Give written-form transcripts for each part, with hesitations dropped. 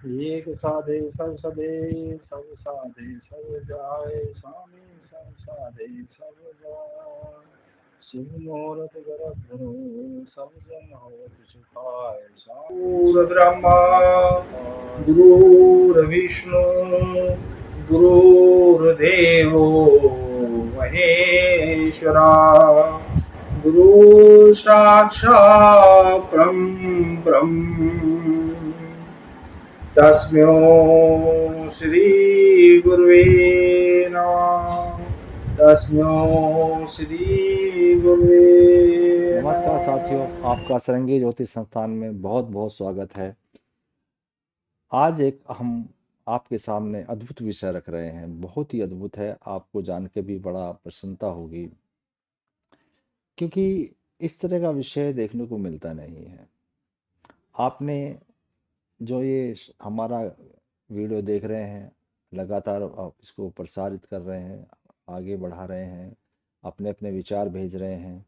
एक साधे सब सदे, सब साधे सब जाए, स्वामी सब साधे सब जाए। शिव मूरत गरधरो, सब जन होत सुखाय, गुरुर्ब्रह्मा गुरुर्विष्णु गुरुर्देवो महेश्वरा गुरु साक्षात् ब्रह्म तस्मै श्री गुरुवे नमः। तस्मै श्री गुरुवे नमस्कार साथियों, नमः। आपका सरंगी ज्योतिष संस्थान में बहुत बहुत स्वागत है। आज एक हम आपके सामने अद्भुत विषय रख रहे हैं। बहुत ही अद्भुत है, आपको जान के भी बड़ा प्रसन्नता होगी, क्योंकि इस तरह का विषय देखने को मिलता नहीं है। आपने जो ये हमारा वीडियो देख रहे हैं, लगातार आप इसको प्रसारित कर रहे हैं, आगे बढ़ा रहे हैं, अपने अपने विचार भेज रहे हैं,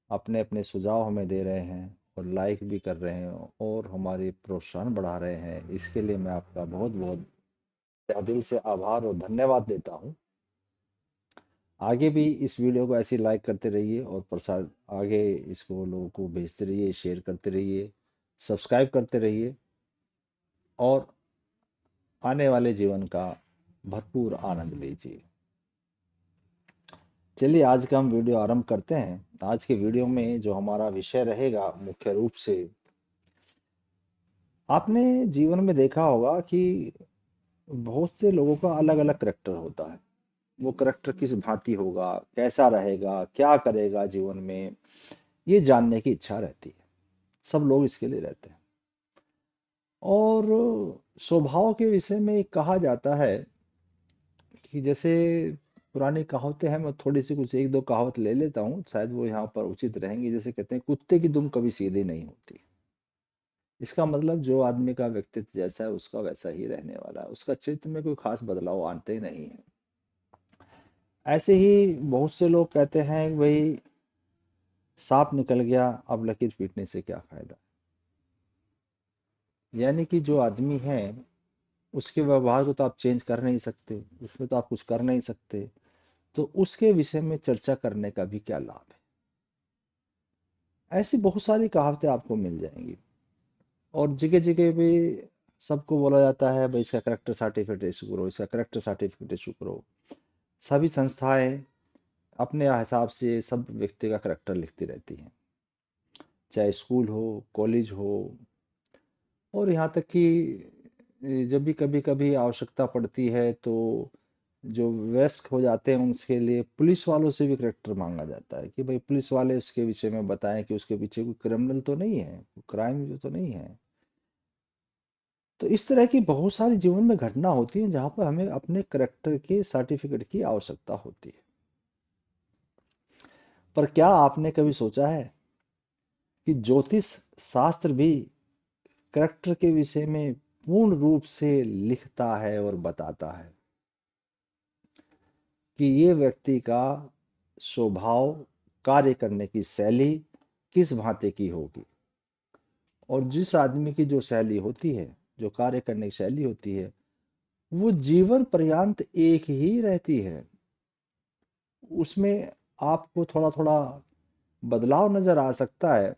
अपने अपने सुझाव हमें दे रहे हैं और लाइक भी कर रहे हैं और हमारी प्रोत्साहन बढ़ा रहे हैं। इसके लिए मैं आपका बहुत बहुत दिल से आभार और धन्यवाद देता हूँ। आगे भी इस वीडियो को ऐसे लाइक करते रहिए और प्रसार आगे इसको लोगों को भेजते रहिए, शेयर करते रहिए, सब्सक्राइब करते रहिए और आने वाले जीवन का भरपूर आनंद लीजिए। चलिए आज का हम वीडियो आरंभ करते हैं। आज के वीडियो में जो हमारा विषय रहेगा मुख्य रूप से, आपने जीवन में देखा होगा कि बहुत से लोगों का अलग अलग करैक्टर होता है। वो करैक्टर किस भांति होगा, कैसा रहेगा, क्या करेगा जीवन में, ये जानने की इच्छा रहती है। सब लोग इसके लिए रहते हैं। और स्वभाव के विषय में कहा जाता है कि जैसे पुरानी कहावतें हैं, मैं थोड़ी सी कुछ एक दो कहावत ले लेता हूँ, शायद वो यहाँ पर उचित रहेंगी। जैसे कहते हैं, कुत्ते की दुम कभी सीधी नहीं होती। इसका मतलब जो आदमी का व्यक्तित्व जैसा है उसका वैसा ही रहने वाला है, उसका चरित्र में कोई खास बदलाव आते ही नहीं है। ऐसे ही बहुत से लोग कहते हैं कि भाई सांप निकल गया, अब लकीर पीटने से क्या फायदा। यानी कि जो आदमी है उसके व्यवहार को तो आप चेंज कर नहीं सकते, उसमें तो आप कुछ कर नहीं सकते, तो उसके विषय में चर्चा करने का भी क्या लाभ है। ऐसी बहुत सारी कहावतें आपको मिल जाएंगी और जगह जगह पे सबको बोला जाता है भाई इसका करेक्टर सर्टिफिकेट इशू करो, इसका करेक्टर सर्टिफिकेट इशू करो। सभी संस्थाएं अपने हिसाब से सब व्यक्ति का करेक्टर लिखती रहती हैं, चाहे स्कूल हो, कॉलेज हो, और यहाँ तक कि जब भी कभी कभी आवश्यकता पड़ती है तो जो वयस्क हो जाते हैं उनके लिए पुलिस वालों से भी करेक्टर मांगा जाता है कि भाई पुलिस वाले उसके विषय में बताएं कि उसके पीछे कोई क्रिमिनल तो नहीं है, क्राइम तो नहीं है। तो इस तरह की बहुत सारी जीवन में घटना होती है जहां पर हमें अपने करेक्टर के सर्टिफिकेट की आवश्यकता होती है। पर क्या आपने कभी सोचा है कि ज्योतिष शास्त्र भी करेक्टर के विषय में पूर्ण रूप से लिखता है और बताता है कि ये व्यक्ति का स्वभाव, कार्य करने की शैली किस भांति की होगी। और जिस आदमी की जो शैली होती है, जो कार्य करने की शैली होती है, वो जीवन पर्यंत एक ही रहती है। उसमें आपको थोड़ा थोड़ा बदलाव नजर आ सकता है।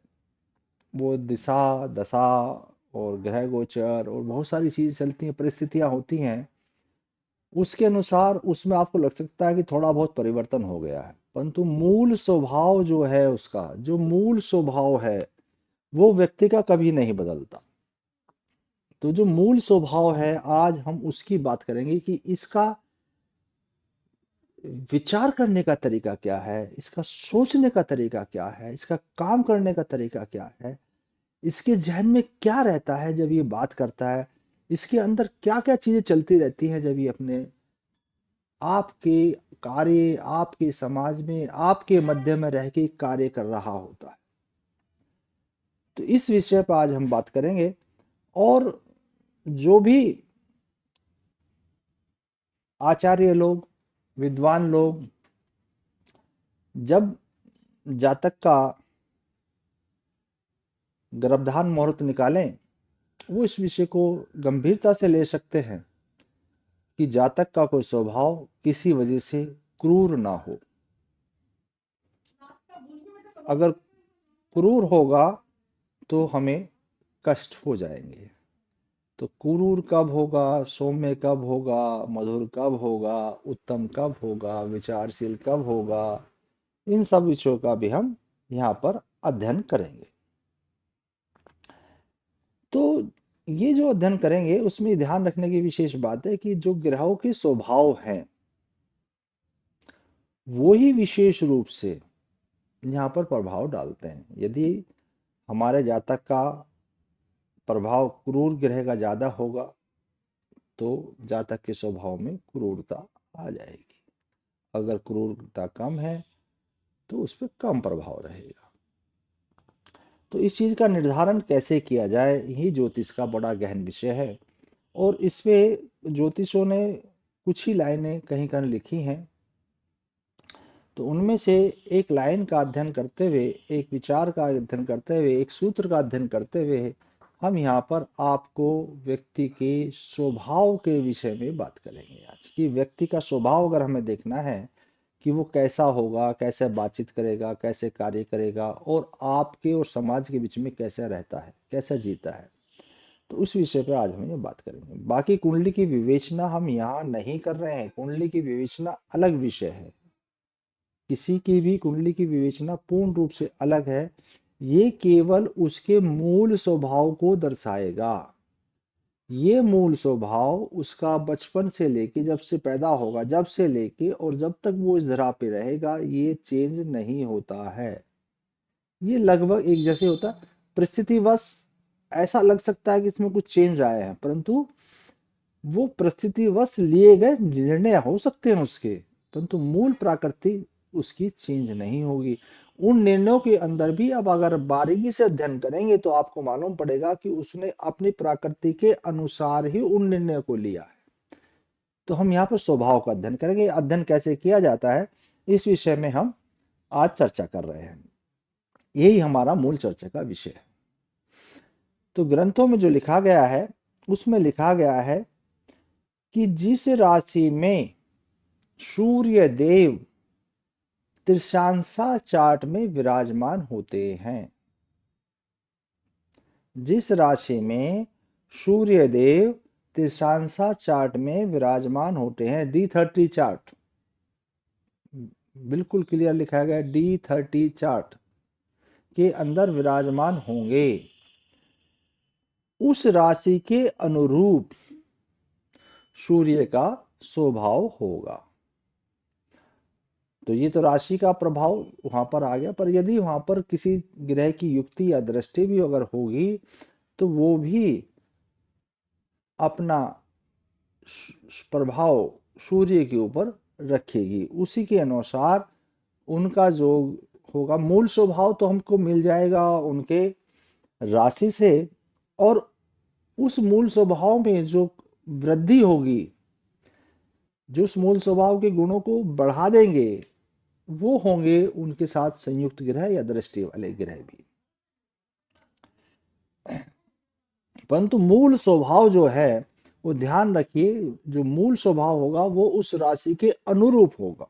वो दिशा, दशा और ग्रह गोचर और बहुत सारी चीजें चलती हैं, परिस्थितियां होती हैं, उसके अनुसार उसमें आपको लग सकता है कि थोड़ा बहुत परिवर्तन हो गया है, परंतु मूल स्वभाव जो है, उसका जो मूल स्वभाव है वो व्यक्ति का कभी नहीं बदलता। तो जो मूल स्वभाव है, आज हम उसकी बात करेंगे कि इसका विचार करने का तरीका क्या है, इसका सोचने का तरीका क्या है, इसका काम करने का तरीका क्या है, इसके जहन में क्या रहता है जब ये बात करता है, इसके अंदर क्या क्या चीजें चलती रहती हैं जब ये अपने आपके कार्य, आपके समाज में, आपके मध्य में रह के कार्य कर रहा होता है। तो इस विषय पर आज हम बात करेंगे। और जो भी आचार्य लोग, विद्वान लोग जब जातक का गर्भधान मुहूर्त निकालें वो इस विषय को गंभीरता से ले सकते हैं कि जातक का कोई स्वभाव किसी वजह से क्रूर ना हो। अगर क्रूर होगा तो हमें कष्ट हो जाएंगे। तो क्रूर कब होगा, सौम्य कब होगा, मधुर कब होगा, उत्तम कब होगा, विचारशील कब होगा, इन सब विषयों का भी हम यहाँ पर अध्ययन करेंगे। तो ये जो अध्ययन करेंगे उसमें ध्यान रखने की विशेष बात है कि जो ग्रहों के स्वभाव हैं वो ही विशेष रूप से यहाँ पर प्रभाव डालते हैं। यदि हमारे जातक का प्रभाव क्रूर ग्रह का ज्यादा होगा तो जातक के स्वभाव में क्रूरता आ जाएगी। अगर क्रूरता कम है तो उस पर कम प्रभाव रहेगा। तो इस चीज का निर्धारण कैसे किया जाए, यही ज्योतिष का बड़ा गहन विषय है। और इसमें ज्योतिषों ने कुछ ही लाइनें कहीं कहीं लिखी हैं। तो उनमें से एक लाइन का अध्ययन करते हुए, एक विचार का अध्ययन करते हुए, एक सूत्र का अध्ययन करते हुए हम यहाँ पर आपको व्यक्ति के स्वभाव के विषय में बात करेंगे आज। कि व्यक्ति का स्वभाव अगर हमें देखना है कि वो कैसा होगा, कैसे बातचीत करेगा, कैसे कार्य करेगा और आपके और समाज के बीच में कैसे रहता है, कैसे जीता है, तो उस विषय पर आज हम ये बात करेंगे। बाकी कुंडली की विवेचना हम यहाँ नहीं कर रहे हैं। कुंडली की विवेचना अलग विषय है। किसी की भी कुंडली की विवेचना पूर्ण रूप से अलग है। ये केवल उसके मूल स्वभाव को दर्शाएगा। ये मूल स्वभाव उसका बचपन से लेके, जब से पैदा होगा, जब से लेके और जब तक वो इस धरा पे रहेगा, ये चेंज नहीं होता है। ये लगभग एक जैसे होता है। परिस्थितिवश ऐसा लग सकता है कि इसमें कुछ चेंज आया है, परंतु वो परिस्थितिवश लिए गए निर्णय हो सकते हैं उसके, परंतु मूल प्रकृति उसकी चेंज नहीं होगी। उन निर्णयों के अंदर भी अब अगर बारीकी से अध्ययन करेंगे तो आपको मालूम पड़ेगा कि उसने अपनी प्रकृति के अनुसार ही उन निर्णयों को लिया है। तो हम यहाँ पर स्वभाव का अध्ययन करेंगे। अध्ययन कैसे किया जाता है इस विषय में हम आज चर्चा कर रहे हैं। यही हमारा मूल चर्चा का विषय है। तो ग्रंथों में जो लिखा गया है उसमें लिखा गया है कि जिस राशि में सूर्य देव त्रिशांशा चार्ट में विराजमान होते हैं, जिस राशि में सूर्य देव त्रिशांशा चार्ट में विराजमान होते हैं, D30 चार्ट बिल्कुल क्लियर लिखा गया, D30 चार्ट के अंदर विराजमान होंगे, उस राशि के अनुरूप सूर्य का स्वभाव होगा। तो ये तो राशि का प्रभाव वहां पर आ गया। पर यदि वहां पर किसी ग्रह की युक्ति या दृष्टि भी अगर होगी तो वो भी अपना प्रभाव सूर्य के ऊपर रखेगी। उसी के अनुसार उनका जो होगा मूल स्वभाव तो हमको मिल जाएगा उनके राशि से, और उस मूल स्वभाव में जो वृद्धि होगी, जो उस मूल स्वभाव के गुणों को बढ़ा देंगे, वो होंगे उनके साथ संयुक्त ग्रह या दृष्टि वाले ग्रह भी। परंतु मूल स्वभाव जो है वो ध्यान रखिए, जो मूल स्वभाव होगा वो उस राशि के अनुरूप होगा।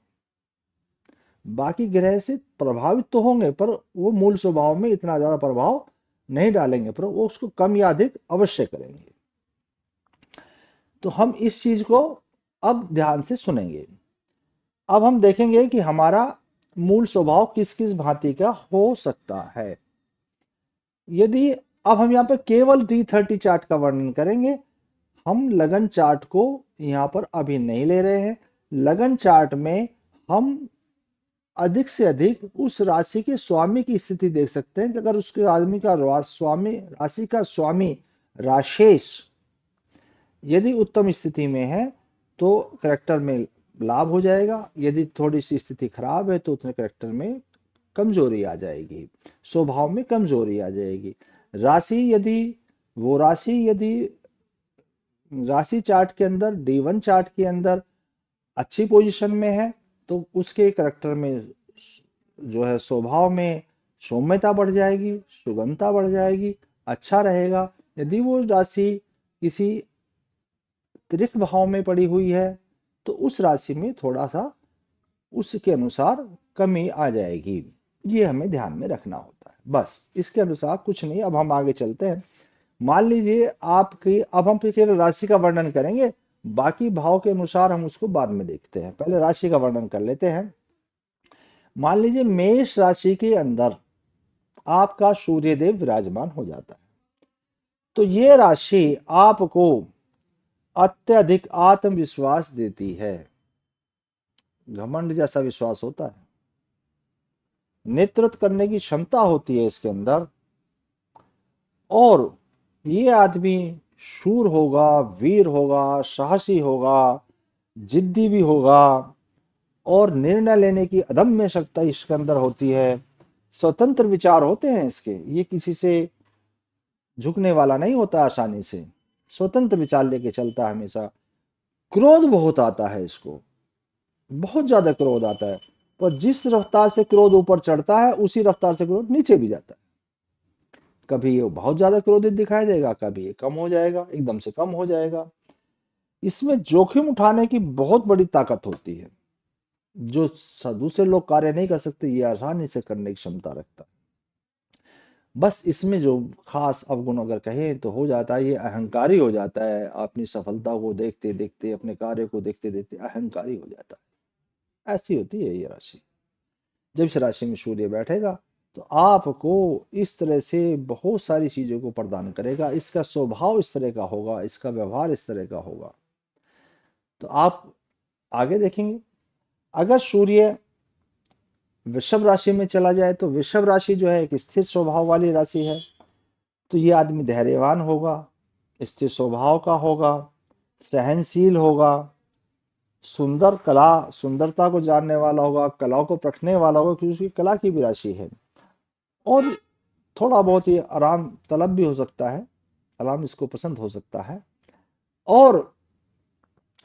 बाकी ग्रह से प्रभावित तो होंगे पर वो मूल स्वभाव में इतना ज्यादा प्रभाव नहीं डालेंगे, पर वो उसको कम या अधिक अवश्य करेंगे। तो हम इस चीज को अब ध्यान से सुनेंगे। अब हम देखेंगे कि हमारा मूल स्वभाव किस किस भांति का हो सकता है। यदि अब हम यहाँ पर केवल D30 चार्ट का वर्णन करेंगे, हम लगन चार्ट को यहाँ पर अभी नहीं ले रहे हैं। लगन चार्ट में हम अधिक से अधिक उस राशि के स्वामी की स्थिति देख सकते हैं कि अगर उसके आदमी का स्वामी, राशि का स्वामी राशेष यदि उत्तम स्थिति में है तो करेक्टर में लाभ हो जाएगा। यदि थोड़ी सी स्थिति खराब है तो उतने करेक्टर में कमजोरी आ जाएगी, स्वभाव में कमजोरी आ जाएगी। राशि यदि राशि चार्ट के अंदर, D1 चार्ट के अंदर अच्छी पोजीशन में है तो उसके करेक्टर में जो है स्वभाव में सौम्यता बढ़ जाएगी, सुगमता बढ़ जाएगी, अच्छा रहेगा। यदि वो राशि किसी त्रिक भाव में पड़ी हुई है तो उस राशि में थोड़ा सा उसके अनुसार कमी आ जाएगी। ये हमें ध्यान में रखना होता है, बस इसके अनुसार कुछ नहीं। अब हम आगे चलते हैं। मान लीजिए आपकी, अब हम फिर केवल राशि का वर्णन करेंगे, बाकी भाव के अनुसार हम उसको बाद में देखते हैं। पहले राशि का वर्णन कर लेते हैं। मान लीजिए मेष राशि के अंदर आपका सूर्य देव विराजमान हो जाता है, तो ये राशि आपको अत्यधिक आत्मविश्वास देती है। घमंड जैसा विश्वास होता है, नेतृत्व करने की क्षमता होती है इसके अंदर, और ये आदमी शूर होगा, वीर होगा, साहसी होगा, जिद्दी भी होगा, और निर्णय लेने की अदम्य शक्ति इसके अंदर होती है। स्वतंत्र विचार होते हैं इसके, ये किसी से झुकने वाला नहीं होता आसानी से, स्वतंत्र विचार लेके चलता है हमेशा। क्रोध बहुत आता है इसको, बहुत ज्यादा क्रोध आता है, पर जिस रफ्तार से क्रोध ऊपर चढ़ता है उसी रफ्तार से क्रोध नीचे भी जाता है। कभी ये बहुत ज्यादा क्रोधित दिखाई देगा, कभी ये कम हो जाएगा, एकदम से कम हो जाएगा। इसमें जोखिम उठाने की बहुत बड़ी ताकत होती है, जो दूसरे लोग कार्य नहीं कर सकते ये आसानी से करने की क्षमता रखता है। बस इसमें जो खास अवगुण अगर कहें तो हो जाता है, ये अहंकारी हो जाता है। अपनी सफलता को देखते देखते, अपने कार्य को देखते देखते अहंकारी हो जाता है। ऐसी होती है ये राशि। जब इस राशि में सूर्य बैठेगा तो आपको इस तरह से बहुत सारी चीजों को प्रदान करेगा। इसका स्वभाव इस तरह का होगा, इसका व्यवहार इस तरह का होगा। तो आप आगे देखेंगे, अगर सूर्य वृषभ राशि में चला जाए तो वृषभ राशि जो है एक स्थिर स्वभाव वाली राशि है। तो ये आदमी धैर्यवान होगा, स्थिर स्वभाव का होगा, सहनशील होगा, सुंदर कला, सुंदरता को जानने वाला होगा, कला को परखने वाला होगा, क्योंकि उसकी कला की भी राशि है। और थोड़ा बहुत ये आराम तलब भी हो सकता है, आराम इसको पसंद हो सकता है। और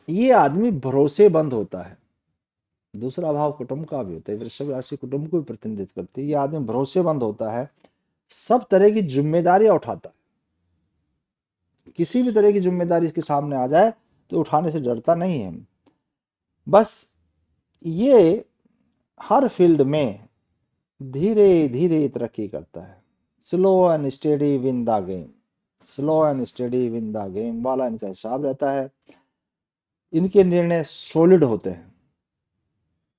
ये आदमी भरोसेमंद होता है। दूसरा भाव कुटुंब का भी होता है, वृषभ राशि कुटुंब को भी प्रतिनिधित्व करती है। ये आदमी भरोसेमंद होता है, सब तरह की जिम्मेदारियां उठाता है। किसी भी तरह की जिम्मेदारी इसके सामने आ जाए तो उठाने से डरता नहीं है। बस ये हर फील्ड में धीरे धीरे तरक्की करता है। Slow and steady win the game, slow and steady win the game वाला इनका हिसाब रहता है। इनके निर्णय सॉलिड होते हैं,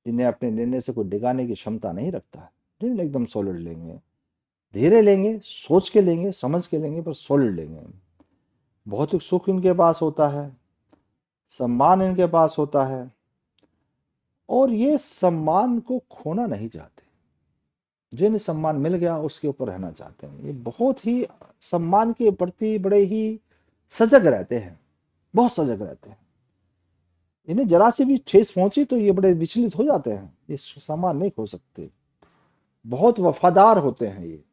इन्हें अपने निर्णय से कोई डिगाने की क्षमता नहीं रखता है। निर्णय एकदम सॉलिड लेंगे, धीरे लेंगे, सोच के लेंगे, समझ के लेंगे, पर सॉलिड लेंगे। भौतिक सुख इनके पास होता है, सम्मान इनके पास होता है, और ये सम्मान को खोना नहीं चाहते। जिन्हें सम्मान मिल गया उसके ऊपर रहना चाहते हैं। ये बहुत ही सम्मान के प्रति बड़े ही सजग रहते हैं, बहुत सजग रहते हैं। इन्हें जरा से भी ठेस पहुंची तो ये बड़े विचलित हो जाते हैं, ये सम्मान नहीं खो सकते। बहुत वफादार होते हैं ये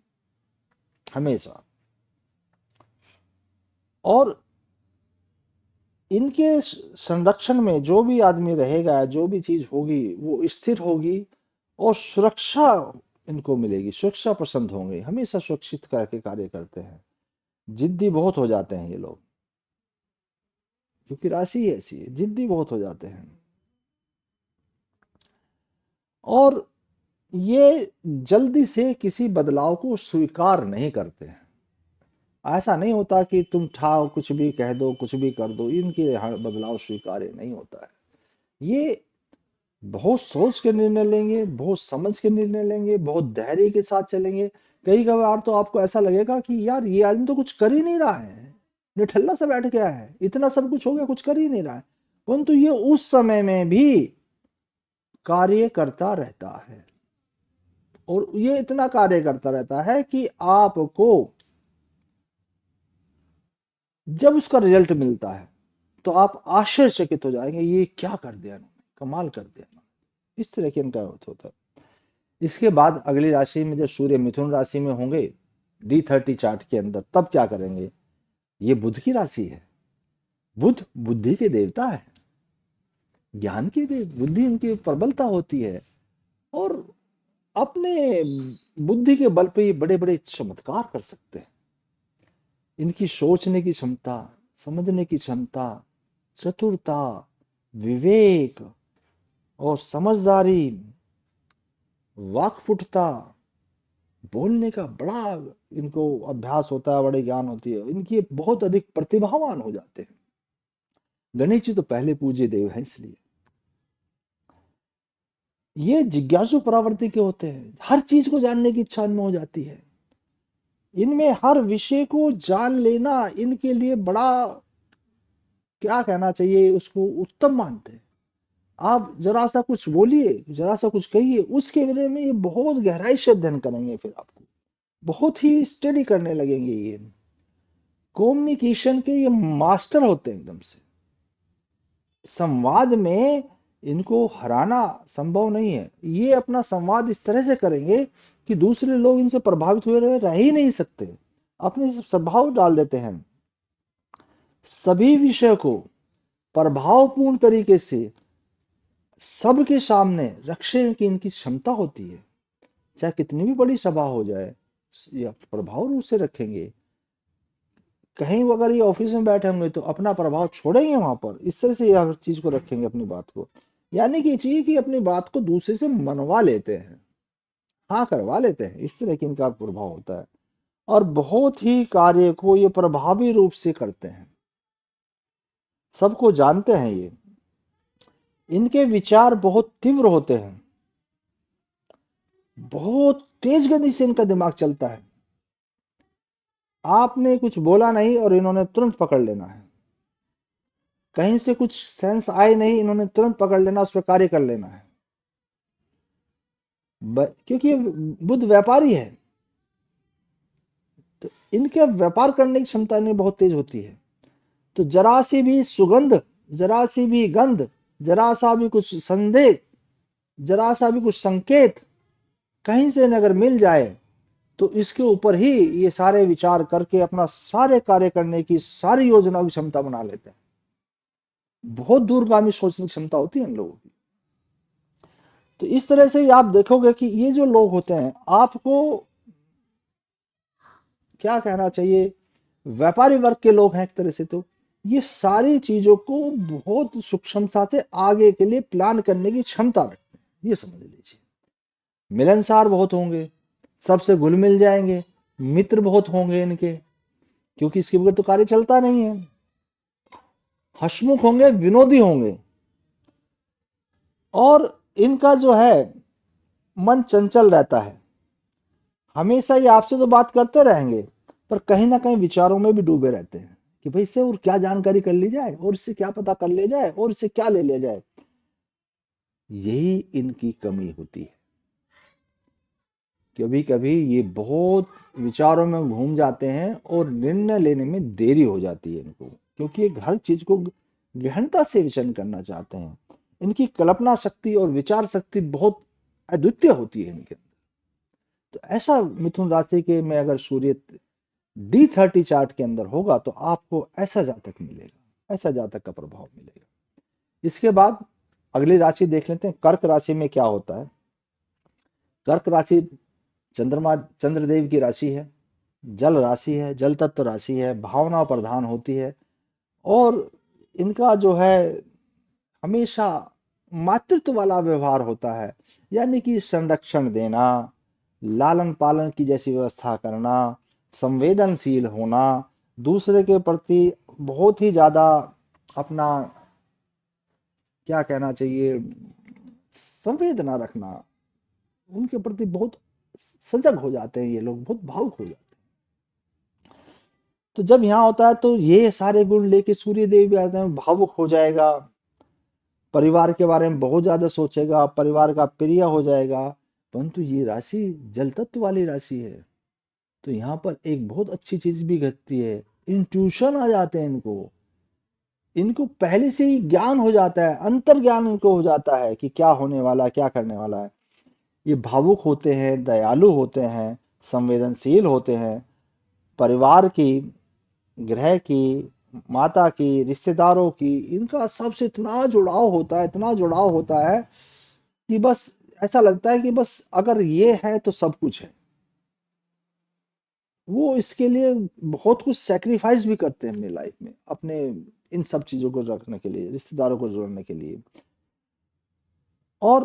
हमेशा। और इनके संरक्षण में जो भी आदमी रहेगा, जो भी चीज होगी वो स्थिर होगी, और सुरक्षा इनको मिलेगी, सुरक्षा पसंद होंगे, हमेशा सुरक्षित करके कार्य करते हैं। जिद्दी बहुत हो जाते हैं ये लोग, क्योंकि राशि ऐसी है, जिद्दी बहुत हो जाते हैं। और ये जल्दी से किसी बदलाव को स्वीकार नहीं करते हैं। ऐसा नहीं होता कि तुम ठाओ कुछ भी कह दो, कुछ भी कर दो, इनके यहाँ बदलाव स्वीकार्य नहीं होता है। ये बहुत सोच के निर्णय लेंगे, बहुत समझ के निर्णय लेंगे, बहुत धैर्य के साथ चलेंगे। कई बार तो आपको ऐसा लगेगा कि यार ये आदमी तो कुछ कर ही नहीं रहा है, निठल्ला सा बैठ गया है, इतना सब कुछ हो गया, कुछ कर ही नहीं रहा है। परंतु ये उस समय में भी कार्य करता रहता है, और ये इतना कार्य करता रहता है कि आपको जब उसका रिजल्ट मिलता है तो आप आश्चर्यचकित हो जाएंगे, ये क्या कर दिया इन्होंने, कमाल कर दिया इन्होंने। इस तरह के इनका होता है। इसके बाद अगली राशि में जब सूर्य मिथुन राशि में होंगे D30 चार्ट के अंदर, तब क्या करेंगे। ये बुध की राशि है, बुध बुद्धि के देवता है, ज्ञान के देव, बुद्धि इनकी प्रबलता होती है, और अपने बुद्धि के बल पे ये बड़े बड़े चमत्कार कर सकते हैं। इनकी सोचने की क्षमता, समझने की क्षमता, चतुरता, विवेक और समझदारी, वाक्पटुता, बोलने का बड़ा इनको अभ्यास होता है, बड़े ज्ञान होती है इनकी, बहुत अधिक प्रतिभावान हो जाते हैं। गणेश जी तो पहले पूज्य देव हैं, इसलिए ये जिज्ञासु प्रवृत्ति के होते हैं, हर चीज को जानने की इच्छा इनमें हो जाती है। इनमें हर विषय को जान लेना इनके लिए बड़ा, क्या कहना चाहिए उसको, उत्तम मानते हैं। आप जरा सा कुछ बोलिए, जरा सा कुछ कहिए, उसके बारे में ये बहुत गहराई से अध्ययन करेंगे, फिर आपको बहुत ही स्टडी करने लगेंगे। ये कम्युनिकेशन के ये मास्टर होते हैं एकदम से। संवाद में इनको हराना संभव नहीं है। ये अपना संवाद इस तरह से करेंगे कि दूसरे लोग इनसे प्रभावित हुए रह ही नहीं सकते, अपने स्वभाव डाल देते हैं। सभी विषय को प्रभावपूर्ण तरीके से सबके सामने रखने की इनकी क्षमता होती है। चाहे कितनी भी बड़ी सभा हो जाए, या प्रभाव रूप से रखेंगे। कहीं अगर ये ऑफिस में बैठे होंगे तो अपना प्रभाव छोड़ेंगे वहां पर, इस तरह से यह चीज को रखेंगे अपनी बात को। यानी कि ये चाहिए कि अपनी बात को दूसरे से मनवा लेते हैं, हाँ करवा लेते हैं, इस तरह की इनका प्रभाव होता है। और बहुत ही कार्य को ये प्रभावी रूप से करते हैं, सबको जानते हैं ये। इनके विचार बहुत तीव्र होते हैं, बहुत तेज गति से इनका दिमाग चलता है। आपने कुछ बोला नहीं और इन्होंने तुरंत पकड़ लेना है। कहीं से कुछ सेंस आए नहीं, इन्होंने तुरंत पकड़ लेना, उस पर कार्य कर लेना है। क्योंकि ये बुद्ध व्यापारी है, तो इनके व्यापार करने की क्षमता इनमें बहुत तेज होती है। तो जरा सी भी सुगंध, जरा सी भी गंध, जरा सा भी कुछ संदेह, जरा सा भी कुछ संकेत कहीं से अगर मिल जाए तो इसके ऊपर ही ये सारे विचार करके अपना सारे कार्य करने की सारी योजनाओं की क्षमता बना लेते हैं। बहुत दूरगामी सोचने की क्षमता होती है इन लोगों की। तो इस तरह से आप देखोगे कि ये जो लोग होते हैं, आपको क्या कहना चाहिए, व्यापारी वर्ग के लोग हैं एक तरह से। तो ये सारी चीजों को बहुत सूक्ष्मता से आगे के लिए प्लान करने की क्षमता रखते हैं, ये समझ लीजिए। मिलनसार बहुत होंगे, सबसे घुल मिल जाएंगे, मित्र बहुत होंगे इनके, क्योंकि इसके बगैर तो कार्य चलता नहीं है। हंसमुख होंगे, विनोदी होंगे, और इनका जो है मन चंचल रहता है। हमेशा ये आपसे तो बात करते रहेंगे, पर कहीं ना कहीं विचारों में भी डूबे रहते हैं कि भाई इससे और क्या जानकारी कर ली जाए, और इससे क्या पता कर लिया जाए, और इससे क्या ले लिया जाए। यही इनकी कमी होती है। कभी कभी ये बहुत विचारों में घूम जाते हैं और निर्णय लेने में देरी हो जाती है इनको, क्योंकि ये हर चीज को गहनता से विचलन करना चाहते हैं। इनकी कल्पना शक्ति और विचार शक्ति बहुत अद्वितीय होती है इनके। तो ऐसा मिथुन राशि के में अगर सूर्य D30 चार्ट के अंदर होगा तो आपको ऐसा जातक मिलेगा, ऐसा जातक का प्रभाव मिलेगा। इसके बाद अगली राशि देख लेते हैं, कर्क राशि में क्या होता है। कर्क राशि चंद्रमा, चंद्रदेव की राशि है, जल राशि है, जल तत्व राशि है, भावना प्रधान होती है। और इनका जो है हमेशा मातृत्व वाला व्यवहार होता है, यानी कि संरक्षण देना, लालन पालन की जैसी व्यवस्था करना, संवेदनशील होना, दूसरे के प्रति बहुत ही ज्यादा अपना, क्या कहना चाहिए, संवेदना रखना, उनके प्रति बहुत सजग हो जाते हैं ये लोग, बहुत भावुक हो जाते हैं। तो जब यहाँ होता है तो ये सारे गुण लेके सूर्य देव भी आते हैं, भावुक हो जाएगा, परिवार के बारे में बहुत ज्यादा सोचेगा, परिवार का प्रिय हो जाएगा। परंतु ये राशि जल तत्व वाली राशि है, तो यहाँ पर एक बहुत अच्छी चीज भी घटती है, इंट्यूशन आ जाते हैं इनको। इनको पहले से ही ज्ञान हो जाता है, अंतर ज्ञान इनको हो जाता है कि क्या होने वाला है, क्या करने वाला है। ये भावुक होते हैं, दयालु होते हैं, संवेदनशील होते हैं, परिवार की, गृह की, माता की, रिश्तेदारों की, इनका सबसे इतना जुड़ाव होता है, इतना जुड़ाव होता है कि बस ऐसा लगता है कि बस अगर ये है तो सब कुछ है। वो इसके लिए बहुत कुछ सैक्रिफाइस भी करते हैं अपनी लाइफ में, अपने इन सब चीजों को रखने के लिए, रिश्तेदारों को जोड़ने के लिए। और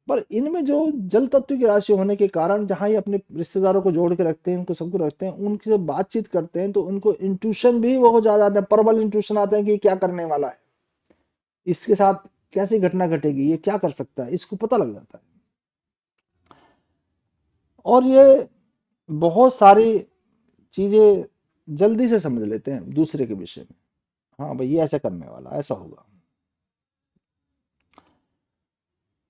पर इनमें जो जल तत्व की राशि होने के कारण जहां ये अपने रिश्तेदारों को जोड़ के रखते हैं, उनको सबको रखते हैं, उनसे जब बातचीत करते हैं तो उनको इंट्यूशन भी बहुत ज्यादा आते हैं, प्रबल इंट्यूशन आते हैं कि ये क्या करने वाला है, इसके साथ कैसी घटना घटेगी, ये क्या कर सकता है, इसको पता लग जाता है। और ये बहुत सारी चीजें जल्दी से समझ लेते हैं दूसरे के विषय में। हाँ भाई, ये ऐसा करने वाला, ऐसा होगा।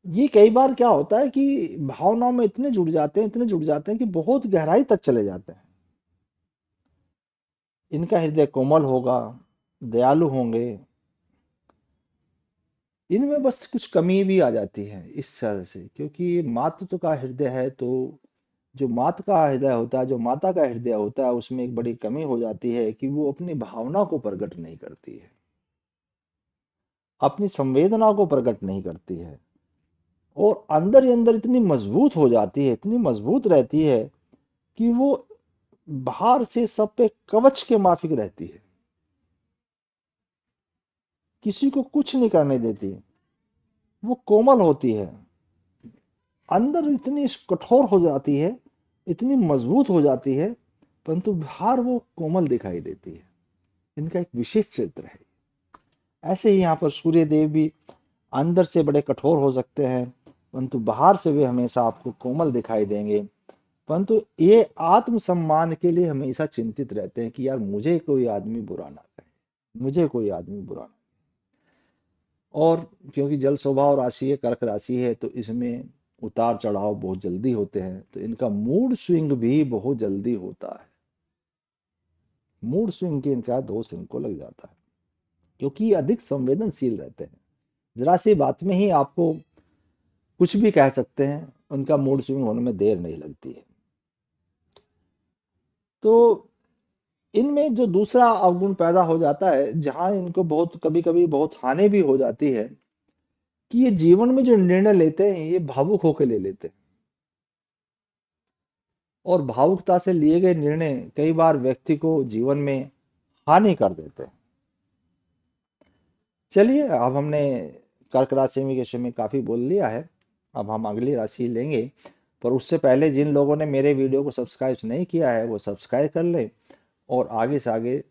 ये कई बार क्या होता है कि भावनाओं में इतने जुड़ जाते हैं, इतने जुड़ जाते हैं कि बहुत गहराई तक चले जाते हैं। इनका हृदय कोमल होगा, दयालु होंगे। इनमें बस कुछ कमी भी आ जाती है इस तरह से, क्योंकि ये मातृत्व का हृदय है, तो जो माता का हृदय होता है, जो माता का हृदय होता है, उसमें एक बड़ी कमी हो जाती है कि वो अपनी भावना को प्रकट नहीं करती है, अपनी संवेदना को प्रकट नहीं करती है। और अंदर ही अंदर इतनी मजबूत हो जाती है, इतनी मजबूत रहती है कि वो बाहर से सब पे कवच के माफिक रहती है, किसी को कुछ नहीं करने देती। वो कोमल होती है, अंदर इतनी कठोर हो जाती है, इतनी मजबूत हो जाती है, परंतु बाहर वो कोमल दिखाई देती है। इनका एक विशेष क्षेत्र है। ऐसे ही यहाँ पर सूर्य देव भी अंदर से बड़े कठोर हो सकते हैं, परंतु बाहर से वे हमेशा आपको कोमल दिखाई देंगे। परंतु ये आत्मसम्मान के लिए हमेशा चिंतित रहते हैं कि यार मुझे कोई आदमी बुरा ना कहे, मुझे कोई आदमी बुरा ना। और क्योंकि जल स्वभाव राशि है, कर्क राशि है, तो इसमें उतार चढ़ाव बहुत जल्दी होते हैं, तो इनका मूड स्विंग भी बहुत जल्दी होता है। मूड स्विंग के इनका दोष इनको लग जाता है, क्योंकि ये अधिक संवेदनशील रहते हैं। जरा सी बात में ही आपको कुछ भी कह सकते हैं, उनका मूड स्विंग होने में देर नहीं लगती है। तो इनमें जो दूसरा अवगुण पैदा हो जाता है, जहां इनको बहुत कभी कभी बहुत हानि भी हो जाती है, कि ये जीवन में जो निर्णय लेते हैं ये भावुक होकर ले लेते हैं, और भावुकता से लिए गए निर्णय कई बार व्यक्ति को जीवन में हानि कर देते हैं। चलिए, अब हमने कर्क राशि में के विषय में काफी बोल लिया है, अब हम अगली राशि लेंगे। पर उससे पहले जिन लोगों ने मेरे वीडियो को सब्सक्राइब नहीं किया है वो सब्सक्राइब कर लें, और आगे से आगे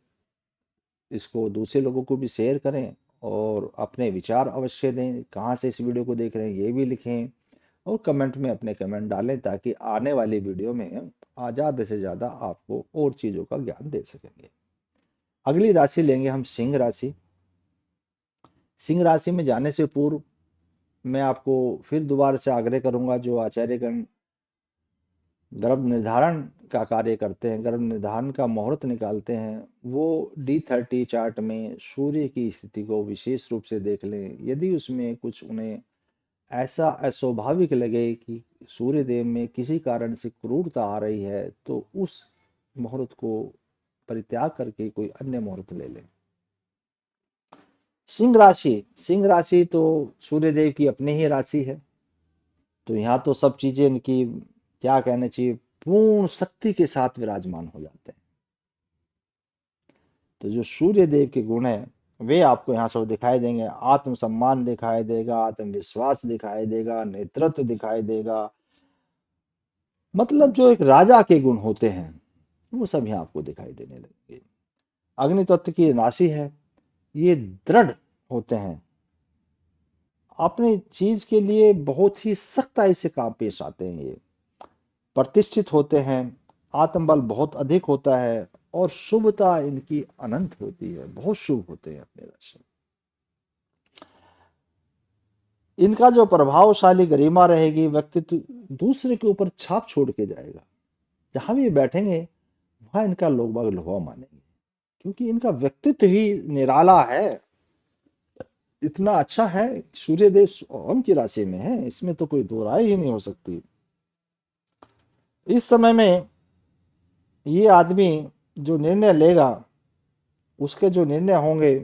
इसको दूसरे लोगों को भी शेयर करें, और अपने विचार अवश्य दें, कहाँ से इस वीडियो को देख रहे हैं ये भी लिखें, और कमेंट में अपने कमेंट डालें, ताकि आने वाली वीडियो में हम ज़्यादा से ज़्यादा आपको और चीज़ों का ज्ञान दे सकेंगे। अगली राशि लेंगे हम सिंह राशि। सिंह राशि में जाने से पूर्व मैं आपको फिर दोबारा से आग्रह करूंगा, जो आचार्यगण गर्भ निर्धारण का कार्य करते हैं, गर्भ निर्धारण का मुहूर्त निकालते हैं, वो D30 चार्ट में सूर्य की स्थिति को विशेष रूप से देख लें। यदि उसमें कुछ उन्हें ऐसा अस्वाभाविक लगे कि सूर्य देव में किसी कारण से क्रूरता आ रही है, तो उस मुहूर्त को परित्याग करके कोई अन्य मुहूर्त ले लें। सिंह राशि तो सूर्य देव की अपनी ही राशि है, तो यहाँ तो सब चीजें इनकी क्या कहना चाहिए, पूर्ण शक्ति के साथ विराजमान हो जाते हैं। तो जो सूर्य देव के गुण है वे आपको यहाँ सब दिखाई देंगे। आत्मसम्मान दिखाई देगा, आत्मविश्वास दिखाई देगा, नेतृत्व दिखाई देगा, मतलब जो एक राजा के गुण होते हैं वो सब यहाँ आपको दिखाई देने लगेंगे। अग्नि तत्व की राशि है, ये दृढ़ होते हैं, अपनी चीज के लिए बहुत ही सख्ताई से काम पेश आते हैं, ये प्रतिष्ठित होते हैं, आत्मबल बहुत अधिक होता है, और शुभता इनकी अनंत होती है, बहुत शुभ होते हैं अपने दर्शन। इनका जो प्रभावशाली गरिमा रहेगी, व्यक्तित्व दूसरे के ऊपर छाप छोड़ के जाएगा। जहां भी बैठेंगे वहां इनका लोग बाग लोहा मानेंगे, क्योंकि इनका व्यक्तित्व ही निराला है, इतना अच्छा है। सूर्य देव स्वयं की राशि में है, इसमें तो कोई दो राय ही नहीं हो सकती। इस समय में ये आदमी जो निर्णय लेगा, उसके जो निर्णय होंगे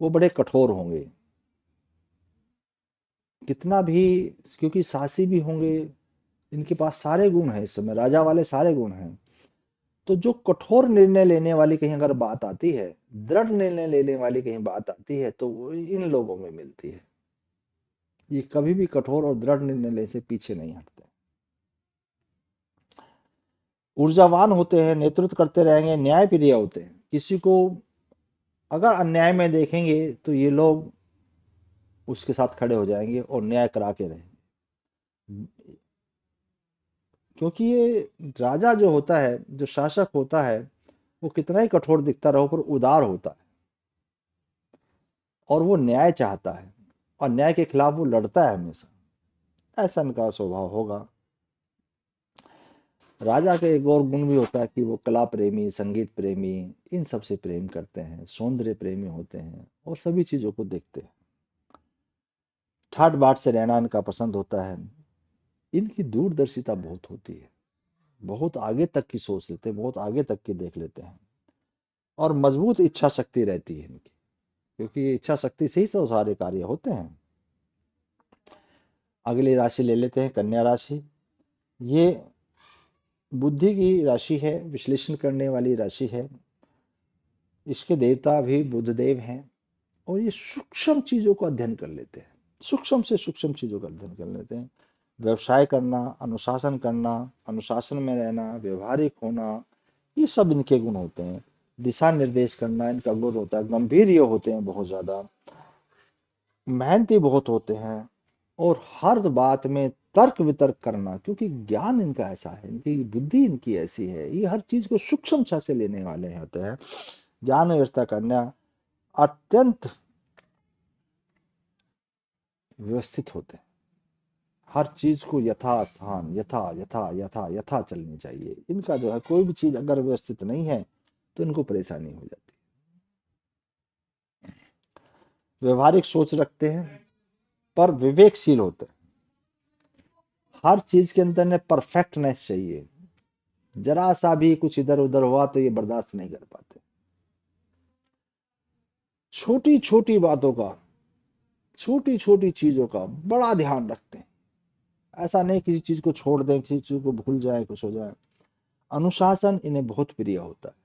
वो बड़े कठोर होंगे, कितना भी, क्योंकि साहसी भी होंगे। इनके पास सारे गुण हैं, इस समय राजा वाले सारे गुण हैं, तो जो कठोर निर्णय लेने वाली कहीं अगर बात आती है, दृढ़ निर्णय लेने वाली कहीं बात आती है, तो वो इन लोगों में मिलती है। ये कभी भी कठोर और दृढ़ निर्णय लेने से पीछे नहीं हटते। ऊर्जावान होते हैं, नेतृत्व करते रहेंगे, न्यायप्रिय होते हैं। किसी को अगर अन्याय में देखेंगे तो ये लोग उसके साथ खड़े हो जाएंगे और न्याय करा के रहेंगे। क्योंकि ये राजा जो होता है, जो शासक होता है, वो कितना ही कठोर दिखता रहो पर उदार होता है और वो न्याय चाहता है और न्याय के खिलाफ वो लड़ता है हमेशा। ऐसा इनका स्वभाव होगा। राजा का एक और गुण भी होता है कि वो कला प्रेमी, संगीत प्रेमी, इन सब से प्रेम करते हैं, सौंदर्य प्रेमी होते हैं और सभी चीजों को देखते हैं। ठाट बाट से रहना इनका पसंद होता है। इनकी दूरदर्शिता बहुत होती है, बहुत आगे तक की सोच लेते हैं, बहुत आगे तक की देख लेते हैं और मजबूत इच्छा शक्ति रहती है इनकी, क्योंकि इच्छा शक्ति से ही सब सारे कार्य होते हैं। अगली राशि ले लेते हैं, कन्या राशि। ये बुद्धि की राशि है, विश्लेषण करने वाली राशि है। इसके देवता भी बुद्धदेव हैं और ये सूक्ष्म चीजों को अध्ययन कर लेते हैं, सूक्ष्म से सूक्ष्म चीजों का अध्ययन कर लेते हैं। व्यवसाय करना, अनुशासन करना, अनुशासन में रहना, व्यवहारिक होना, ये सब इनके गुण होते हैं। दिशा निर्देश करना इनका गुण होता है। गंभीर ये होते हैं, बहुत ज्यादा मेहनती बहुत होते हैं और हर बात में तर्क वितर्क करना, क्योंकि ज्ञान इनका ऐसा है, इनकी बुद्धि इनकी ऐसी है, ये हर चीज को सूक्ष्मता से लेने वाले होते हैं। ज्ञान व्यवस्था करना, अत्यंत व्यवस्थित होते हैं। हर चीज को यथा स्थान, यथा यथा यथा यथा चलनी चाहिए। इनका जो है, कोई भी चीज अगर व्यवस्थित नहीं है तो इनको परेशानी हो जाती है। व्यवहारिक सोच रखते हैं पर विवेकशील होते हैं। हर चीज के अंदर ने परफेक्टनेस चाहिए। जरा सा भी कुछ इधर उधर हुआ तो ये बर्दाश्त नहीं कर पाते। छोटी छोटी बातों का, छोटी छोटी चीजों का बड़ा ध्यान रखते हैं। ऐसा नहीं किसी चीज को छोड़ दें, किसी चीज को भूल जाए, कुछ हो जाए। अनुशासन इन्हें बहुत प्रिय होता है।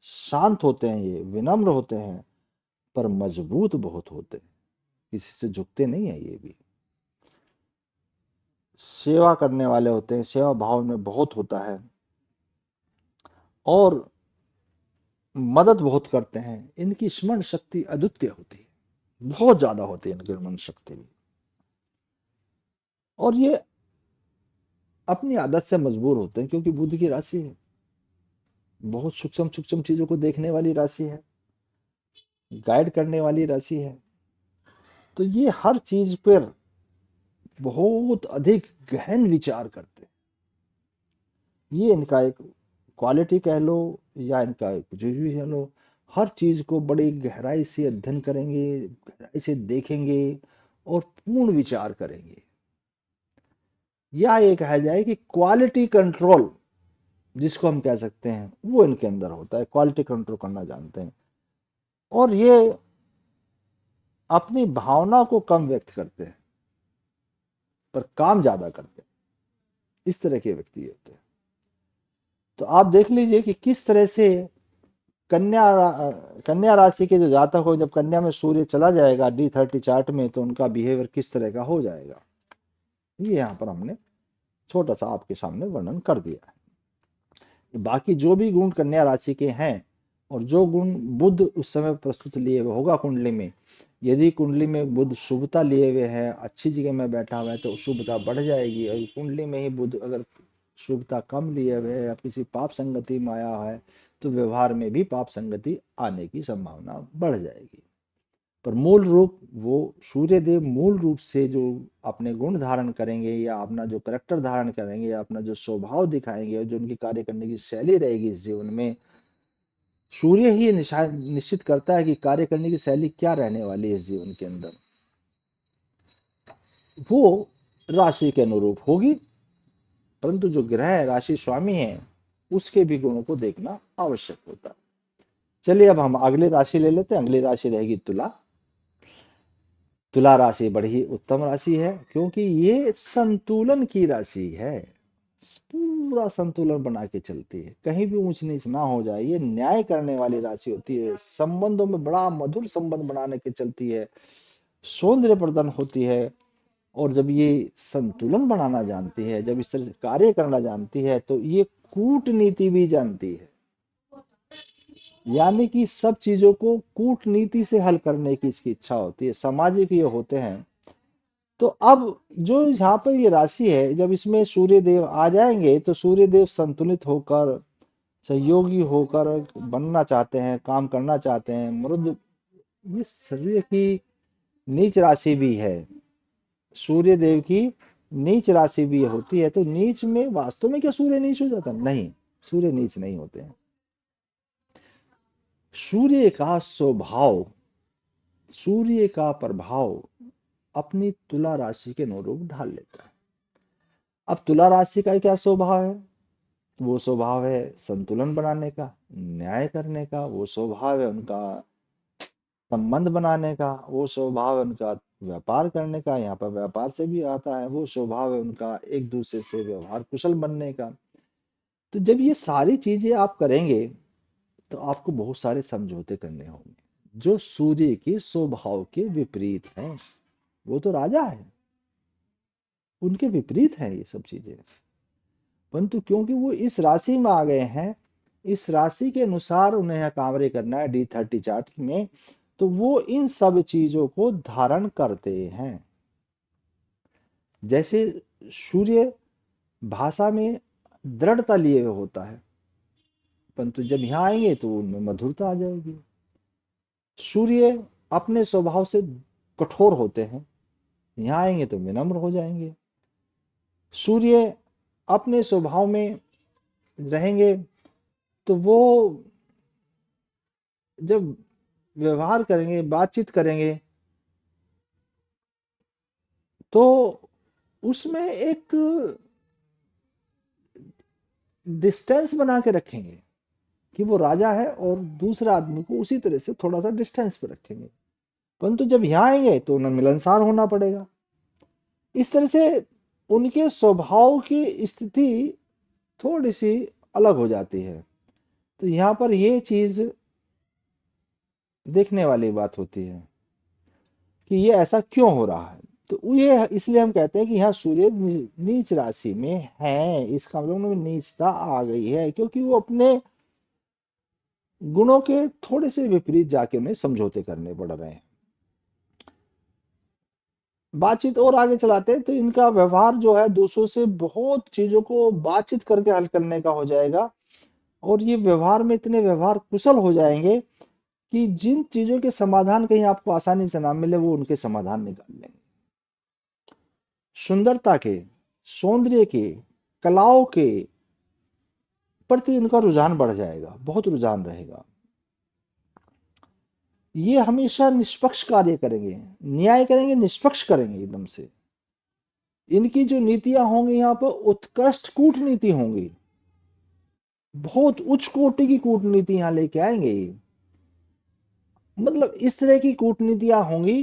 शांत होते हैं, ये विनम्र होते हैं पर मजबूत बहुत होते हैं, किसी से झुकते नहीं है ये भी। सेवा करने वाले होते हैं, सेवा भाव में बहुत होता है और मदद बहुत करते हैं। इनकी स्मरण शक्ति अद्वितीय होती है, बहुत ज्यादा होती है इनकी स्मरण शक्ति भी। और ये अपनी आदत से मजबूर होते हैं, क्योंकि बुद्ध की राशि है, बहुत सूक्ष्म सूक्ष्म चीजों को देखने वाली राशि है, गाइड करने वाली राशि है। तो ये हर चीज पर बहुत अधिक गहन विचार करते हैं। ये इनका एक क्वालिटी कह लो या इनका कुछ भी कह लो, हर चीज को बड़ी गहराई से अध्ययन करेंगे, गहराई से देखेंगे और पूर्ण विचार करेंगे। या ये कहा जाए कि क्वालिटी कंट्रोल जिसको हम कह सकते हैं, वो इनके अंदर होता है। क्वालिटी कंट्रोल करना जानते हैं और ये अपनी भावना को कम व्यक्त करते हैं पर काम ज्यादा करते हैं। इस तरह के व्यक्ति होते हैं। तो आप देख लीजिए कि किस तरह से कन्या राशि के जो जातक हो, जब कन्या में सूर्य चला जाएगा D30 चार्ट में, तो उनका बिहेवियर किस तरह का हो जाएगा, ये यहाँ पर हमने छोटा सा आपके सामने वर्णन कर दिया है। बाकी जो भी गुण कन्या राशि के हैं और जो गुण बुध उस समय प्रस्तुत लिए हुए होगा कुंडली में, यदि कुंडली में बुध शुभता लिए हुए है, अच्छी जगह में बैठा हुआ है, तो शुभता बढ़ जाएगी। और कुंडली में ही बुध अगर शुभता कम लिए हुए है या किसी पाप संगति में आया है, तो व्यवहार में भी पाप संगति आने की संभावना बढ़ जाएगी। पर मूल रूप वो सूर्य देव मूल रूप से जो अपने गुण धारण करेंगे या अपना जो करेक्टर धारण करेंगे या अपना जो स्वभाव दिखाएंगे और जो उनकी कार्य करने की शैली रहेगी इस जीवन में, सूर्य ही निश्चित करता है कि कार्य करने की शैली क्या रहने वाली है इस जीवन के अंदर। वो राशि के अनुरूप होगी, परंतु जो ग्रह राशि स्वामी है उसके भी गुणों को देखना आवश्यक होता है। चलिए अब हम अगली राशि ले लेते हैं। अगली राशि रहेगी तुला। तुला राशि बड़ी ही उत्तम राशि है, क्योंकि ये संतुलन की राशि है। पूरा संतुलन बना के चलती है, कहीं भी ऊंच नीच ना हो जाए। ये न्याय करने वाली राशि होती है, संबंधों में बड़ा मधुर संबंध बनाने के चलती है, सौंदर्य प्रदान होती है। और जब ये संतुलन बनाना जानती है, जब इस तरह से कार्य करना जानती है, तो ये कूटनीति भी जानती है। यानी कि सब चीजों को कूटनीति से हल करने की इसकी इच्छा होती है। सामाजिक ये होते हैं। तो अब जो यहाँ पर ये राशि है, जब इसमें सूर्य देव आ जाएंगे तो सूर्य देव संतुलित होकर, सहयोगी होकर बनना चाहते हैं, काम करना चाहते हैं। मृद ये सूर्य की नीच राशि भी है, सूर्य देव की नीच राशि भी होती है। तो नीच में वास्तव में क्या सूर्य नीच हो जाता है? नहीं, सूर्य नीच नहीं होते हैं। सूर्य का स्वभाव, सूर्य का प्रभाव अपनी तुला राशि के अनुरूप ढाल लेता है। अब तुला राशि का क्या स्वभाव है? वो स्वभाव है संतुलन बनाने का, न्याय करने का। वो स्वभाव है उनका संबंध बनाने का। वो स्वभाव है उनका व्यापार करने का, यहाँ पर व्यापार से भी आता है। वो स्वभाव है उनका एक दूसरे से व्यवहार कुशल बनने का। तो जब ये सारी चीजें आप करेंगे तो आपको बहुत सारे समझौते करने होंगे जो सूर्य के स्वभाव के विपरीत हैं। वो तो राजा है, उनके विपरीत है ये सब चीजें। परंतु क्योंकि वो इस राशि में आ गए हैं, इस राशि के अनुसार उन्हें यहाँ कार्य करना है D30 चार्ट में, तो वो इन सब चीजों को धारण करते हैं। जैसे सूर्य भाषा में दृढ़ता लिए हुए होता है, परंतु जब यहाँ आएंगे तो उनमें मधुरता आ जाएगी। सूर्य अपने स्वभाव से कठोर होते हैं, यहाँ आएंगे तो विनम्र हो जाएंगे। सूर्य अपने स्वभाव में रहेंगे तो वो जब व्यवहार करेंगे, बातचीत करेंगे, तो उसमें एक डिस्टेंस बना के रखेंगे कि वो राजा है और दूसरा आदमी को उसी तरह से थोड़ा सा डिस्टेंस पे रखेंगे। परंतु जब यहाँ आएंगे तो उन्हें मिलनसार होना पड़ेगा। इस तरह से उनके स्वभाव की स्थिति थोड़ी सी अलग हो जाती है। तो यहाँ पर ये चीज देखने वाली बात होती है कि ये ऐसा क्यों हो रहा है। तो ये इसलिए हम कहते हैं कि यहाँ सूर्य नीच राशि में है, इसका मतलब उनमें नीचता आ गई है, क्योंकि वो अपने गुणों के थोड़े से विपरीत जाके उन्हें समझौते करने पड़ रहे हैं। बातचीत और आगे चलाते हैं तो इनका व्यवहार जो है दूसरों से बहुत चीजों को बातचीत करके हल करने का हो जाएगा। और ये व्यवहार में इतने व्यवहार कुशल हो जाएंगे कि जिन चीजों के समाधान कहीं आपको आसानी से ना मिले, वो उनके समाधान निकाल लेंगे। सुंदरता के, सौंदर्य के, कलाओं के प्रति इनका रुझान बढ़ जाएगा, बहुत रुझान रहेगा। ये हमेशा निष्पक्ष कार्य करेंगे, न्याय करेंगे, निष्पक्ष करेंगे एकदम से। इनकी जो नीतियां होंगी यहाँ पर उत्कृष्ट कूटनीति होंगी, बहुत उच्च कोटि की कूटनीति यहाँ लेके आएंगे। मतलब इस तरह की कूटनीतियां होंगी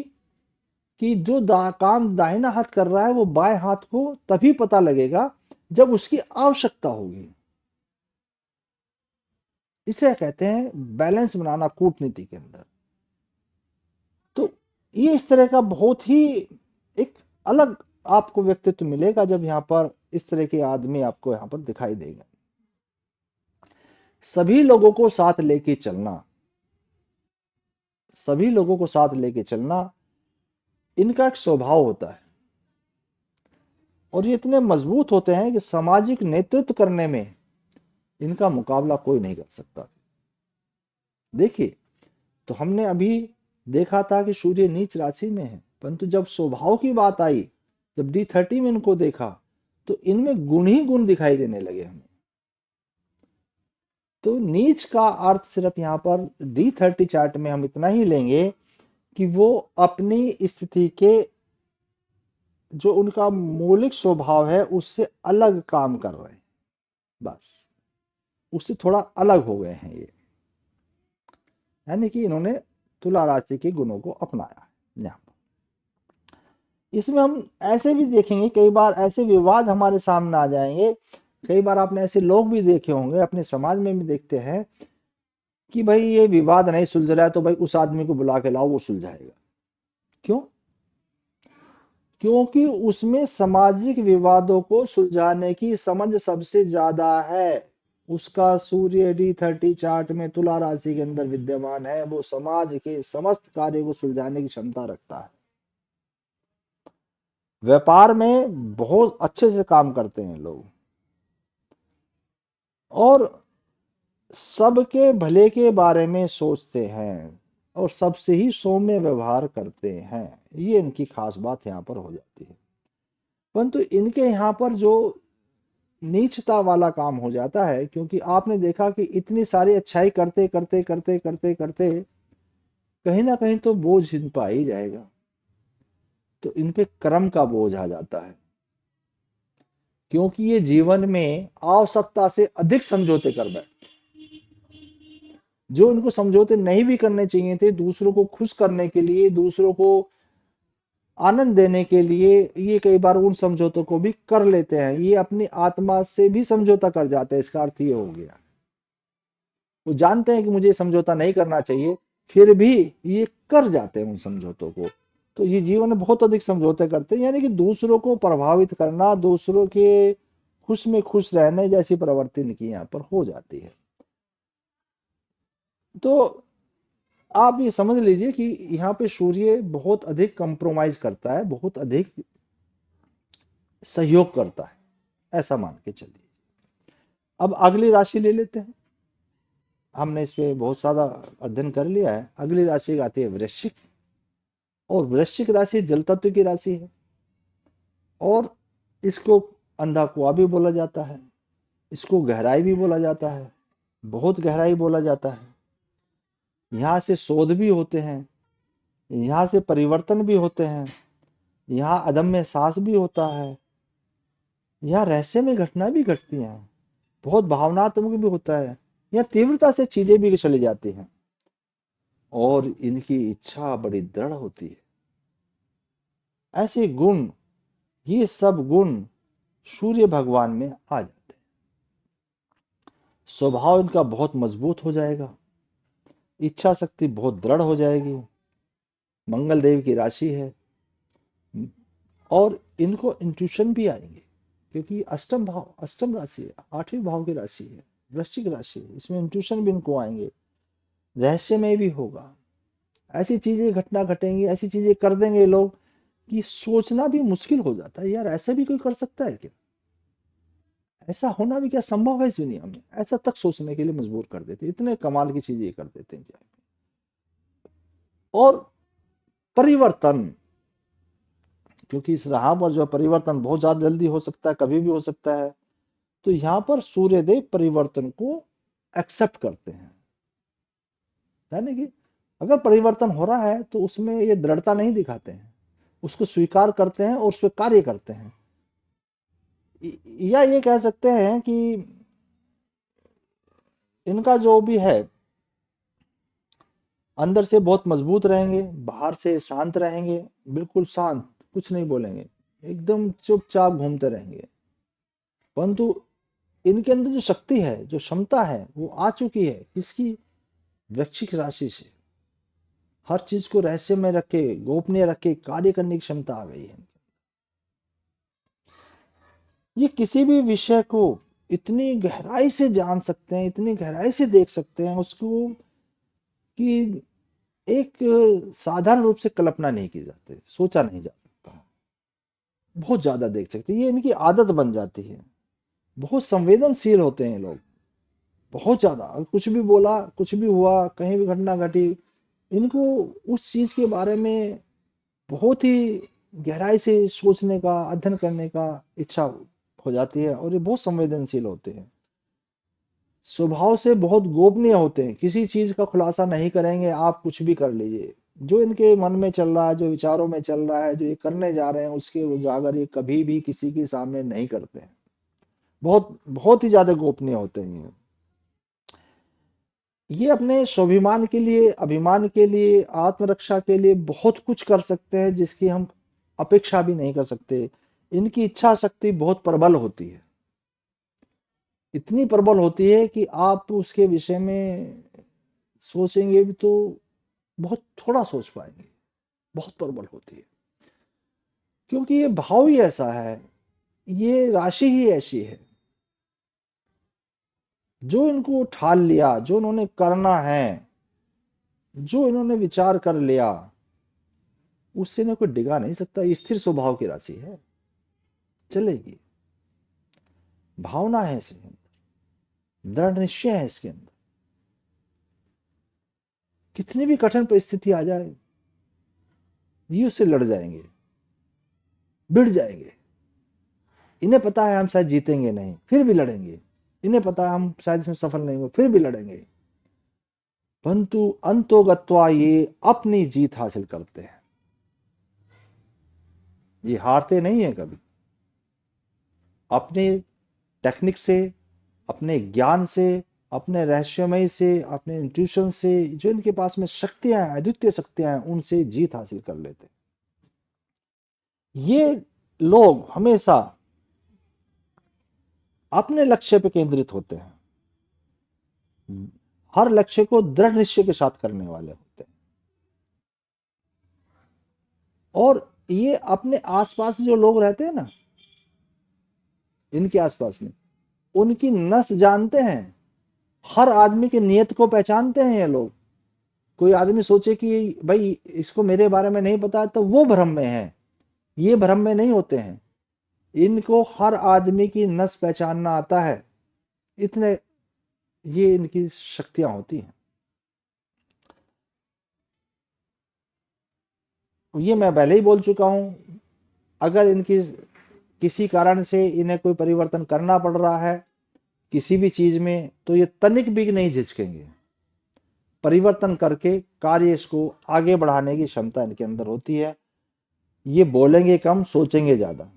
कि जो काम दाहिना हाथ कर रहा है वो बाएं हाथ को तभी पता लगेगा जब उसकी आवश्यकता होगी। इसे कहते हैं बैलेंस बनाना कूटनीति के अंदर। तो ये इस तरह का बहुत ही एक अलग आपको व्यक्तित्व मिलेगा जब यहाँ पर इस तरह के आदमी आपको यहाँ पर दिखाई देगा। सभी लोगों को साथ लेके चलना, सभी लोगों को साथ लेके चलना इनका एक स्वभाव होता है। और ये इतने मजबूत होते हैं कि सामाजिक नेतृत्व करने में इनका मुकाबला कोई नहीं कर सकता। देखिए, तो हमने अभी देखा था कि सूर्य नीच राशि में है, परंतु जब स्वभाव की बात आई, जब D30 में इनको देखा, तो इनमें गुण ही गुण दिखाई देने लगे हमें। तो नीच का अर्थ सिर्फ यहाँ पर D30 चार्ट में हम इतना ही लेंगे कि वो अपनी स्थिति के जो उनका मौलिक स्वभाव है उससे अलग काम कर रहे हैं, बस उससे थोड़ा अलग हो गए हैं ये। यानी कि इन्होंने तुला राशि के गुणों को अपनाया है यहाँ पर। इसमें हम ऐसे भी देखेंगे, कई बार ऐसे विवाद हमारे सामने आ जाएंगे कई बार आपने ऐसे लोग भी देखे होंगे, अपने समाज में भी देखते हैं कि भाई ये विवाद नहीं सुलझ रहा है तो भाई उस आदमी को बुला के लाओ, वो सुलझाएगा। क्यों? क्योंकि उसमें सामाजिक विवादों को सुलझाने की समझ सबसे ज्यादा है। उसका सूर्य D30 चार्ट में तुला राशि के अंदर विद्यमान है, वो समाज के समस्त कार्यों को सुलझाने की क्षमता रखता है। व्यापार में बहुत अच्छे से काम करते हैं लोग, और सबके भले के बारे में सोचते हैं, और सबसे ही सौम्य व्यवहार करते हैं। ये इनकी खास बात यहाँ पर हो जाती है। परंतु इनके यहाँ पर जो नीचता वाला काम हो जाता है, क्योंकि आपने देखा कि इतनी सारी अच्छाई करते करते करते करते करते कहीं ना कहीं तो बोझ इन पर आ ही जाएगा। तो इन पे कर्म का बोझ आ जाता है, क्योंकि ये जीवन में आवश्यकता से अधिक समझौते कर बैठे, जो इनको समझौते नहीं भी करने चाहिए थे। दूसरों को खुश करने के लिए, दूसरों को आनंद देने के लिए ये कई बार उन समझौतों को भी कर लेते हैं। ये अपनी आत्मा से भी समझौता कर जाते हैं। इसका अर्थ ये हो गया, वो जानते हैं कि मुझे समझौता नहीं करना चाहिए, फिर भी ये कर जाते हैं उन समझौतों को। तो ये जीवन में बहुत अधिक समझौते करते हैं, यानी कि दूसरों को प्रभावित करना, दूसरों के खुश में खुश रहने जैसी प्रवृत्ति इनकी यहाँ पर हो जाती है। तो आप ये समझ लीजिए कि यहाँ पे सूर्य बहुत अधिक कंप्रोमाइज करता है, बहुत अधिक सहयोग करता है, ऐसा मान के चलिए। अब अगली राशि ले लेते हैं। हमने इस पे बहुत सारा अध्ययन कर लिया है। अगली राशि आती है वृश्चिक, और वृश्चिक राशि जल तत्व की राशि है, और इसको अंधा कुआं भी बोला जाता है, इसको गहराई भी बोला जाता है, बहुत गहराई बोला जाता है। यहाँ से शोध भी होते हैं, यहाँ से परिवर्तन भी होते हैं, यहाँ अदम्य साहस भी होता है, यहाँ रहस्यमय घटना भी घटती हैं, बहुत भावनात्मक भी होता है, यहाँ तीव्रता से चीजें भी चली जाती हैं, और इनकी इच्छा बड़ी दृढ़ होती है। ऐसे गुण, ये सब गुण सूर्य भगवान में आ जाते हैं। स्वभाव इनका बहुत मजबूत हो जाएगा, इच्छा शक्ति बहुत दृढ़ हो जाएगी। मंगल देव की राशि है, और इनको इंट्यूशन भी आएंगे, क्योंकि अष्टम भाव, अष्टम राशि है, आठवीं भाव की राशि है, वृश्चिक राशि है, इसमें इंट्यूशन भी इनको आएंगे, रहस्यमय भी होगा। ऐसी चीजें घटना घटेंगी, ऐसी चीजें कर देंगे लोग कि सोचना भी मुश्किल हो जाता है, यार ऐसा भी कोई कर सकता है क्या, ऐसा होना भी क्या संभव है इस दुनिया में, ऐसा तक सोचने के लिए मजबूर कर देते, इतने कमाल की चीजें कर देते हैं। और परिवर्तन, क्योंकि इस राह पर जो परिवर्तन बहुत ज्यादा जल्दी हो सकता है, कभी भी हो सकता है, तो यहाँ पर सूर्यदेव परिवर्तन को एक्सेप्ट करते हैं। यानी कि अगर परिवर्तन हो रहा है तो उसमें ये दृढ़ता नहीं दिखाते हैं, उसको स्वीकार करते हैं और उस पर कार्य करते हैं। या ये कह सकते हैं कि इनका जो भी है, अंदर से बहुत मजबूत रहेंगे, बाहर से शांत रहेंगे, बिल्कुल शांत, कुछ नहीं बोलेंगे, एकदम चुपचाप घूमते रहेंगे। परंतु इनके अंदर जो शक्ति है, जो क्षमता है, वो आ चुकी है किसकी? वृश्चिक राशि से। हर चीज को रहस्य में रखे, गोपनीय रखे कार्य करने की क्षमता आ गई है। ये किसी भी विषय को इतनी गहराई से जान सकते हैं, इतनी गहराई से देख सकते हैं उसको, कि एक साधारण रूप से कल्पना नहीं की जाती, सोचा नहीं जा सकता। बहुत ज्यादा देख सकते हैं, ये इनकी आदत बन जाती है। बहुत संवेदनशील होते हैं लोग, बहुत ज्यादा। कुछ भी बोला, कुछ भी हुआ, कहीं भी घटना घटी, इनको उस चीज के बारे में बहुत ही गहराई से सोचने का, अध्ययन करने का इच्छा हो जाती है, और ये बहुत संवेदनशील होते हैं। स्वभाव से बहुत गोपनीय होते हैं, किसी चीज का खुलासा नहीं करेंगे, आप कुछ भी कर लीजिए। जो इनके मन में चल रहा है, जो विचारों में चल रहा है, जो ये करने जा रहे हैं, उसके उजागर ये कभी भी किसी के सामने नहीं करते हैं। बहुत बहुत ही ज्यादा गोपनीय होते हैं ये अपने स्वाभिमान के लिए, अभिमान के लिए, आत्मरक्षा के लिए बहुत कुछ कर सकते हैं, जिसकी हम अपेक्षा भी नहीं कर सकते। इनकी इच्छा शक्ति बहुत प्रबल होती है, इतनी प्रबल होती है कि आप उसके विषय में सोचेंगे भी तो बहुत थोड़ा सोच पाएंगे। बहुत प्रबल होती है, क्योंकि ये भाव ही ऐसा है, ये राशि ही ऐसी है। जो इनको ठान लिया, जो इन्होंने करना है, जो इन्होंने विचार कर लिया, उससे इन्हें कोई डिगा नहीं सकता। ये स्थिर स्वभाव की राशि है, चलेगी। भावना है इसके अंदर, दृढ़ निश्चय है इसके अंदर। कितनी भी कठिन परिस्थिति आ जाए, ये उससे लड़ जाएंगे, भिड़ जाएंगे। इन्हें पता है हम शायद जीतेंगे नहीं, फिर भी लड़ेंगे। इन्हें पता है हम शायद इसमें सफल नहीं होंगे, फिर भी लड़ेंगे। परंतु अंतोगत्वा ये अपनी जीत हासिल करते हैं। ये हारते नहीं है कभी। अपने टेक्निक से, अपने ज्ञान से, अपने रहस्यमय से, अपने इंट्यूशन से, जो इनके पास में शक्तियां हैं, अद्वितीय शक्तियां हैं, उनसे जीत हासिल कर लेते हैं। ये लोग हमेशा अपने लक्ष्य पे केंद्रित होते हैं, हर लक्ष्य को दृढ़ निश्चय के साथ करने वाले होते हैं। और ये अपने आसपास जो लोग रहते हैं ना, इनके आसपास में, उनकी नस जानते हैं। हर आदमी की नियत को पहचानते हैं ये लोग। कोई आदमी सोचे कि भाई इसको मेरे बारे में नहीं पता, तो वो भ्रम में है, ये भ्रम में नहीं होते हैं। इनको हर आदमी की नस पहचानना आता है। इतने ये इनकी शक्तियां होती हैं। ये मैं पहले ही बोल चुका हूं। अगर इनकी किसी कारण से इन्हें कोई परिवर्तन करना पड़ रहा है किसी भी चीज में, तो ये तनिक भी नहीं झिझकेंगे। परिवर्तन करके कार्य इसको आगे बढ़ाने की क्षमता इनके अंदर होती है। ये बोलेंगे कम, सोचेंगे ज्यादा।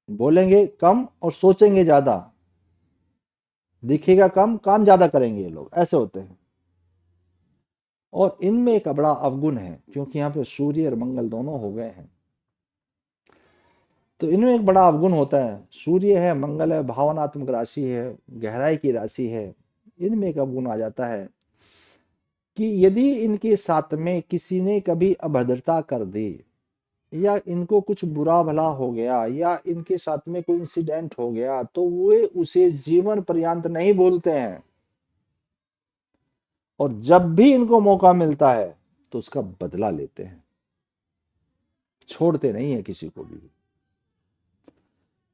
बोलेंगे कम और सोचेंगे ज्यादा। दिखेगा कम, काम ज्यादा करेंगे ये लोग, ऐसे होते हैं। और इनमें एक बड़ा अवगुण है, क्योंकि यहाँ पे सूर्य और मंगल दोनों हो गए हैं, तो इनमें एक बड़ा अवगुण होता है। सूर्य है, मंगल है, भावनात्मक राशि है, गहराई की राशि है। इनमें एक अवगुण आ जाता है कि यदि इनके साथ में किसी ने कभी अभद्रता कर दी, या इनको कुछ बुरा भला हो गया, या इनके साथ में कोई इंसिडेंट हो गया, तो वे उसे जीवन पर्यंत नहीं भूलते हैं। और जब भी इनको मौका मिलता है तो उसका बदला लेते हैं, छोड़ते नहीं है किसी को भी।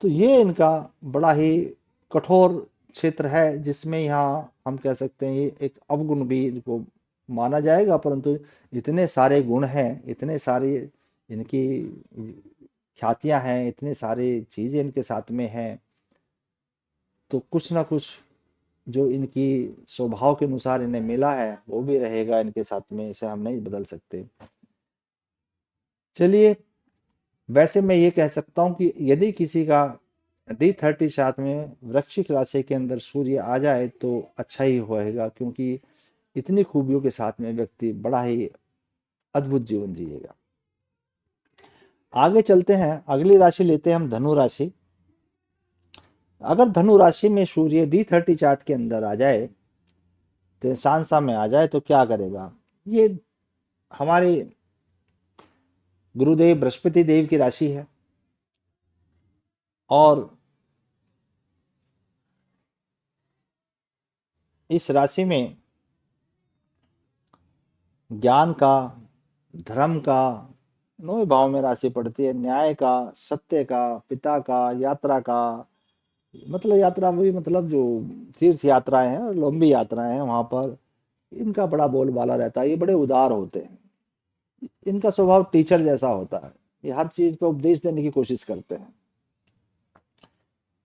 तो ये इनका बड़ा ही कठोर क्षेत्र है, जिसमें यहाँ हम कह सकते हैं ये एक अवगुण भी इनको माना जाएगा। परंतु इतने सारे गुण हैं, इतने सारे इनकी ख्यातियां हैं, इतने सारे चीजें इनके साथ में हैं, तो कुछ ना कुछ जो इनकी स्वभाव के अनुसार इन्हें मिला है वो भी रहेगा इनके साथ में, इसे हम नहीं बदल सकते। चलिए, वैसे मैं ये कह सकता हूँ कि यदि किसी का D30 साथ में वृश्चिक राशि के अंदर सूर्य आ जाए तो अच्छा ही होएगा, क्योंकि इतनी खूबियों के साथ में व्यक्ति बड़ा ही अद्भुत जीवन जिएगा। आगे चलते हैं, अगली राशि लेते हैं हम धनु राशि। अगर धनु राशि में सूर्य D30 चार्ट के अंदर आ जाए, तो सांसा में आ जाए, तो क्या करेगा? ये हमारे गुरुदेव बृहस्पति देव की राशि है, और इस राशि में ज्ञान का, धर्म का, 9वें भाव में राशि पड़ती है, न्याय का, सत्य का, पिता का, यात्रा का। मतलब यात्रा भी, मतलब जो तीर्थ यात्राएं हैं, लंबी यात्राएं हैं, वहां पर इनका बड़ा बोलबाला रहता है। ये बड़े उदार होते हैं। इनका स्वभाव टीचर जैसा होता है। ये हर चीज पे उपदेश देने की कोशिश करते हैं।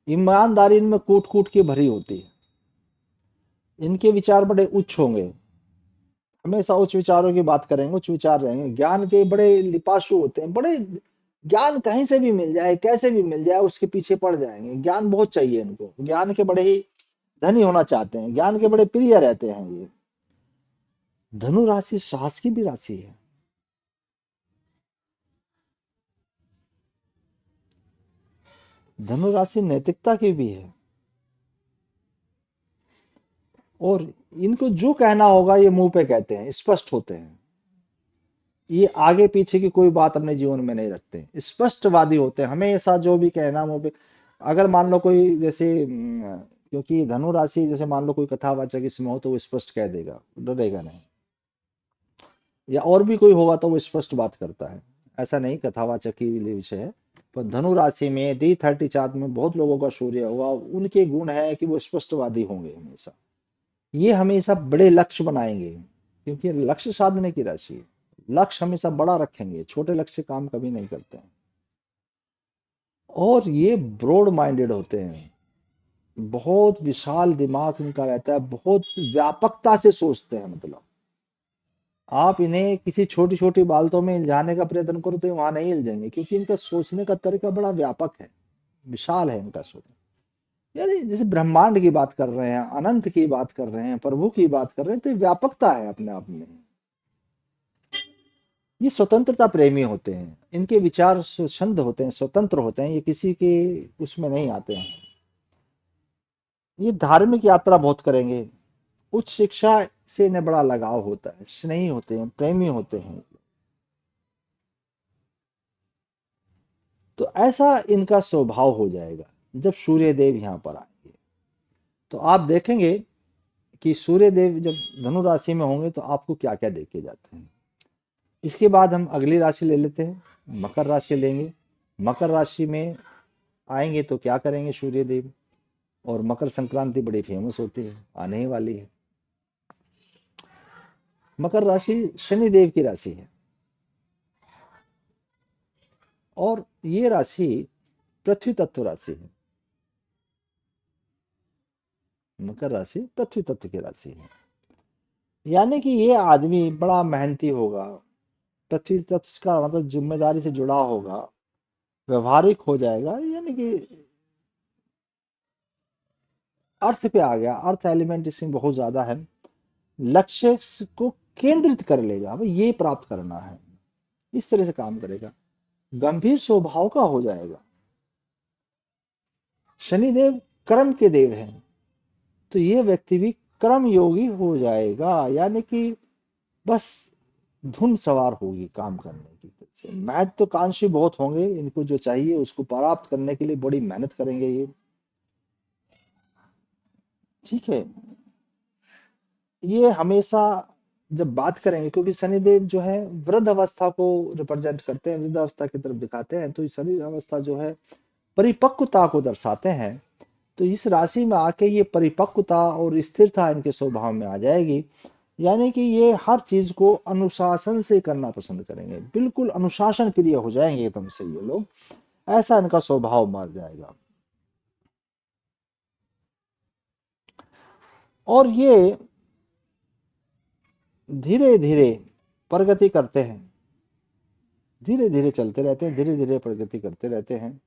ईमानदारी इनमें कूट कूट की भरी होती है। इनके विचार बड़े उच्च होंगे, हमेशा उच्च विचारों की बात करेंगे, उच्च विचार रहेंगे। ज्ञान के बड़े लिपासु होते हैं, बड़े ज्ञान कहीं से भी मिल जाए, कैसे भी मिल जाए, उसके पीछे पड़ जाएंगे। ज्ञान बहुत चाहिए इनको, ज्ञान के बड़े ही धनी होना चाहते हैं, ज्ञान के बड़े प्रिय रहते हैं ये। धनु राशि साहस की भी राशि है। धनु राशि नैतिकता की भी है, और इनको जो कहना होगा ये मुंह पे कहते हैं, स्पष्ट होते हैं। ये आगे पीछे की कोई बात अपने जीवन में नहीं रखते, स्पष्टवादी होते हैं, हमेशा जो भी कहना मुंह पे। अगर मान लो कोई जैसे क्योंकि धनु राशि जैसे मान लो कोई कथावाचक इसमें हो तो वो स्पष्ट कह देगा, डरेगा नहीं। या और भी कोई होगा तो वो स्पष्ट बात करता है, ऐसा नहीं कथावाचक ही विषय है। पर धनु राशि में D30 चार्ट में बहुत लोगों का सूर्य होगा, उनके गुण है कि वो स्पष्टवादी होंगे हमेशा। ये हमेशा बड़े लक्ष्य बनाएंगे, क्योंकि ये लक्ष्य साधने की राशि है। लक्ष्य हमेशा बड़ा रखेंगे, छोटे लक्ष्य से काम कभी नहीं करते हैं। और ये ब्रॉड माइंडेड होते हैं, बहुत विशाल दिमाग इनका रहता है, बहुत व्यापकता से सोचते हैं। मतलब आप इन्हें किसी छोटी छोटी बातों में इल्झाने का प्रयत्न करो तो ये वहां नहीं इल्झेंगे, क्योंकि इनका सोचने का तरीका बड़ा व्यापक है, विशाल है इनका सोच। यानी जैसे ब्रह्मांड की बात कर रहे हैं, अनंत की बात कर रहे हैं, प्रभु की बात कर रहे हैं, तो ये व्यापकता है अपने आप में। ये स्वतंत्रता प्रेमी होते हैं, इनके विचार स्वच्छंद होते हैं, स्वतंत्र होते हैं, ये किसी के उसमें नहीं आते हैं। ये धार्मिक यात्रा बहुत करेंगे, उच्च शिक्षा से इन्हें बड़ा लगाव होता है, स्नेही होते हैं, प्रेमी होते हैं। तो ऐसा इनका स्वभाव हो जाएगा जब सूर्य देव यहाँ पर आएंगे। तो आप देखेंगे कि सूर्य देव जब धनु राशि में होंगे तो आपको क्या क्या देखे जाते हैं। इसके बाद हम अगली राशि ले लेते हैं, मकर राशि लेंगे। मकर राशि में आएंगे तो क्या करेंगे सूर्य देव, और मकर संक्रांति बड़ी फेमस होती है, आने ही वाली है। मकर राशि शनि देव की राशि है, और ये राशि पृथ्वी तत्व राशि है। मकर राशि पृथ्वी तत्व की राशि है, यानी कि ये आदमी बड़ा मेहनती होगा, पृथ्वी तत्व का मतलब जिम्मेदारी से जुड़ा होगा, व्यवहारिक हो जाएगा। यानी कि अर्थ पे आ गया, अर्थ एलिमेंट इसमें बहुत ज्यादा है। लक्ष्य को केंद्रित कर लेगा, भाई ये प्राप्त करना है, इस तरह से काम करेगा, गंभीर स्वभाव का हो जाएगा। शनिदेव कर्म के देव हैं, तो ये व्यक्ति भी कर्म योगी हो जाएगा, यानी कि बस धुन सवार होगी काम करने की। महत्वाकांक्षी बहुत होंगे, इनको जो चाहिए उसको प्राप्त करने के लिए बड़ी मेहनत करेंगे ये। ठीक है, ये हमेशा जब बात करेंगे, क्योंकि शनिदेव जो है वृद्ध अवस्था को रिप्रेजेंट करते हैं, वृद्ध अवस्था की तरफ दिखाते हैं, तो शनि अवस्था जो है परिपक्वता को दर्शाते हैं। तो इस राशि में आके ये परिपक्वता और स्थिरता इनके स्वभाव में आ जाएगी, यानी कि ये हर चीज को अनुशासन से करना पसंद करेंगे, बिल्कुल अनुशासन प्रिय हो जाएंगे एकदम से ये लोग, ऐसा इनका स्वभाव मार जाएगा। और ये धीरे धीरे प्रगति करते हैं, धीरे धीरे चलते रहते हैं, धीरे धीरे प्रगति करते रहते हैं।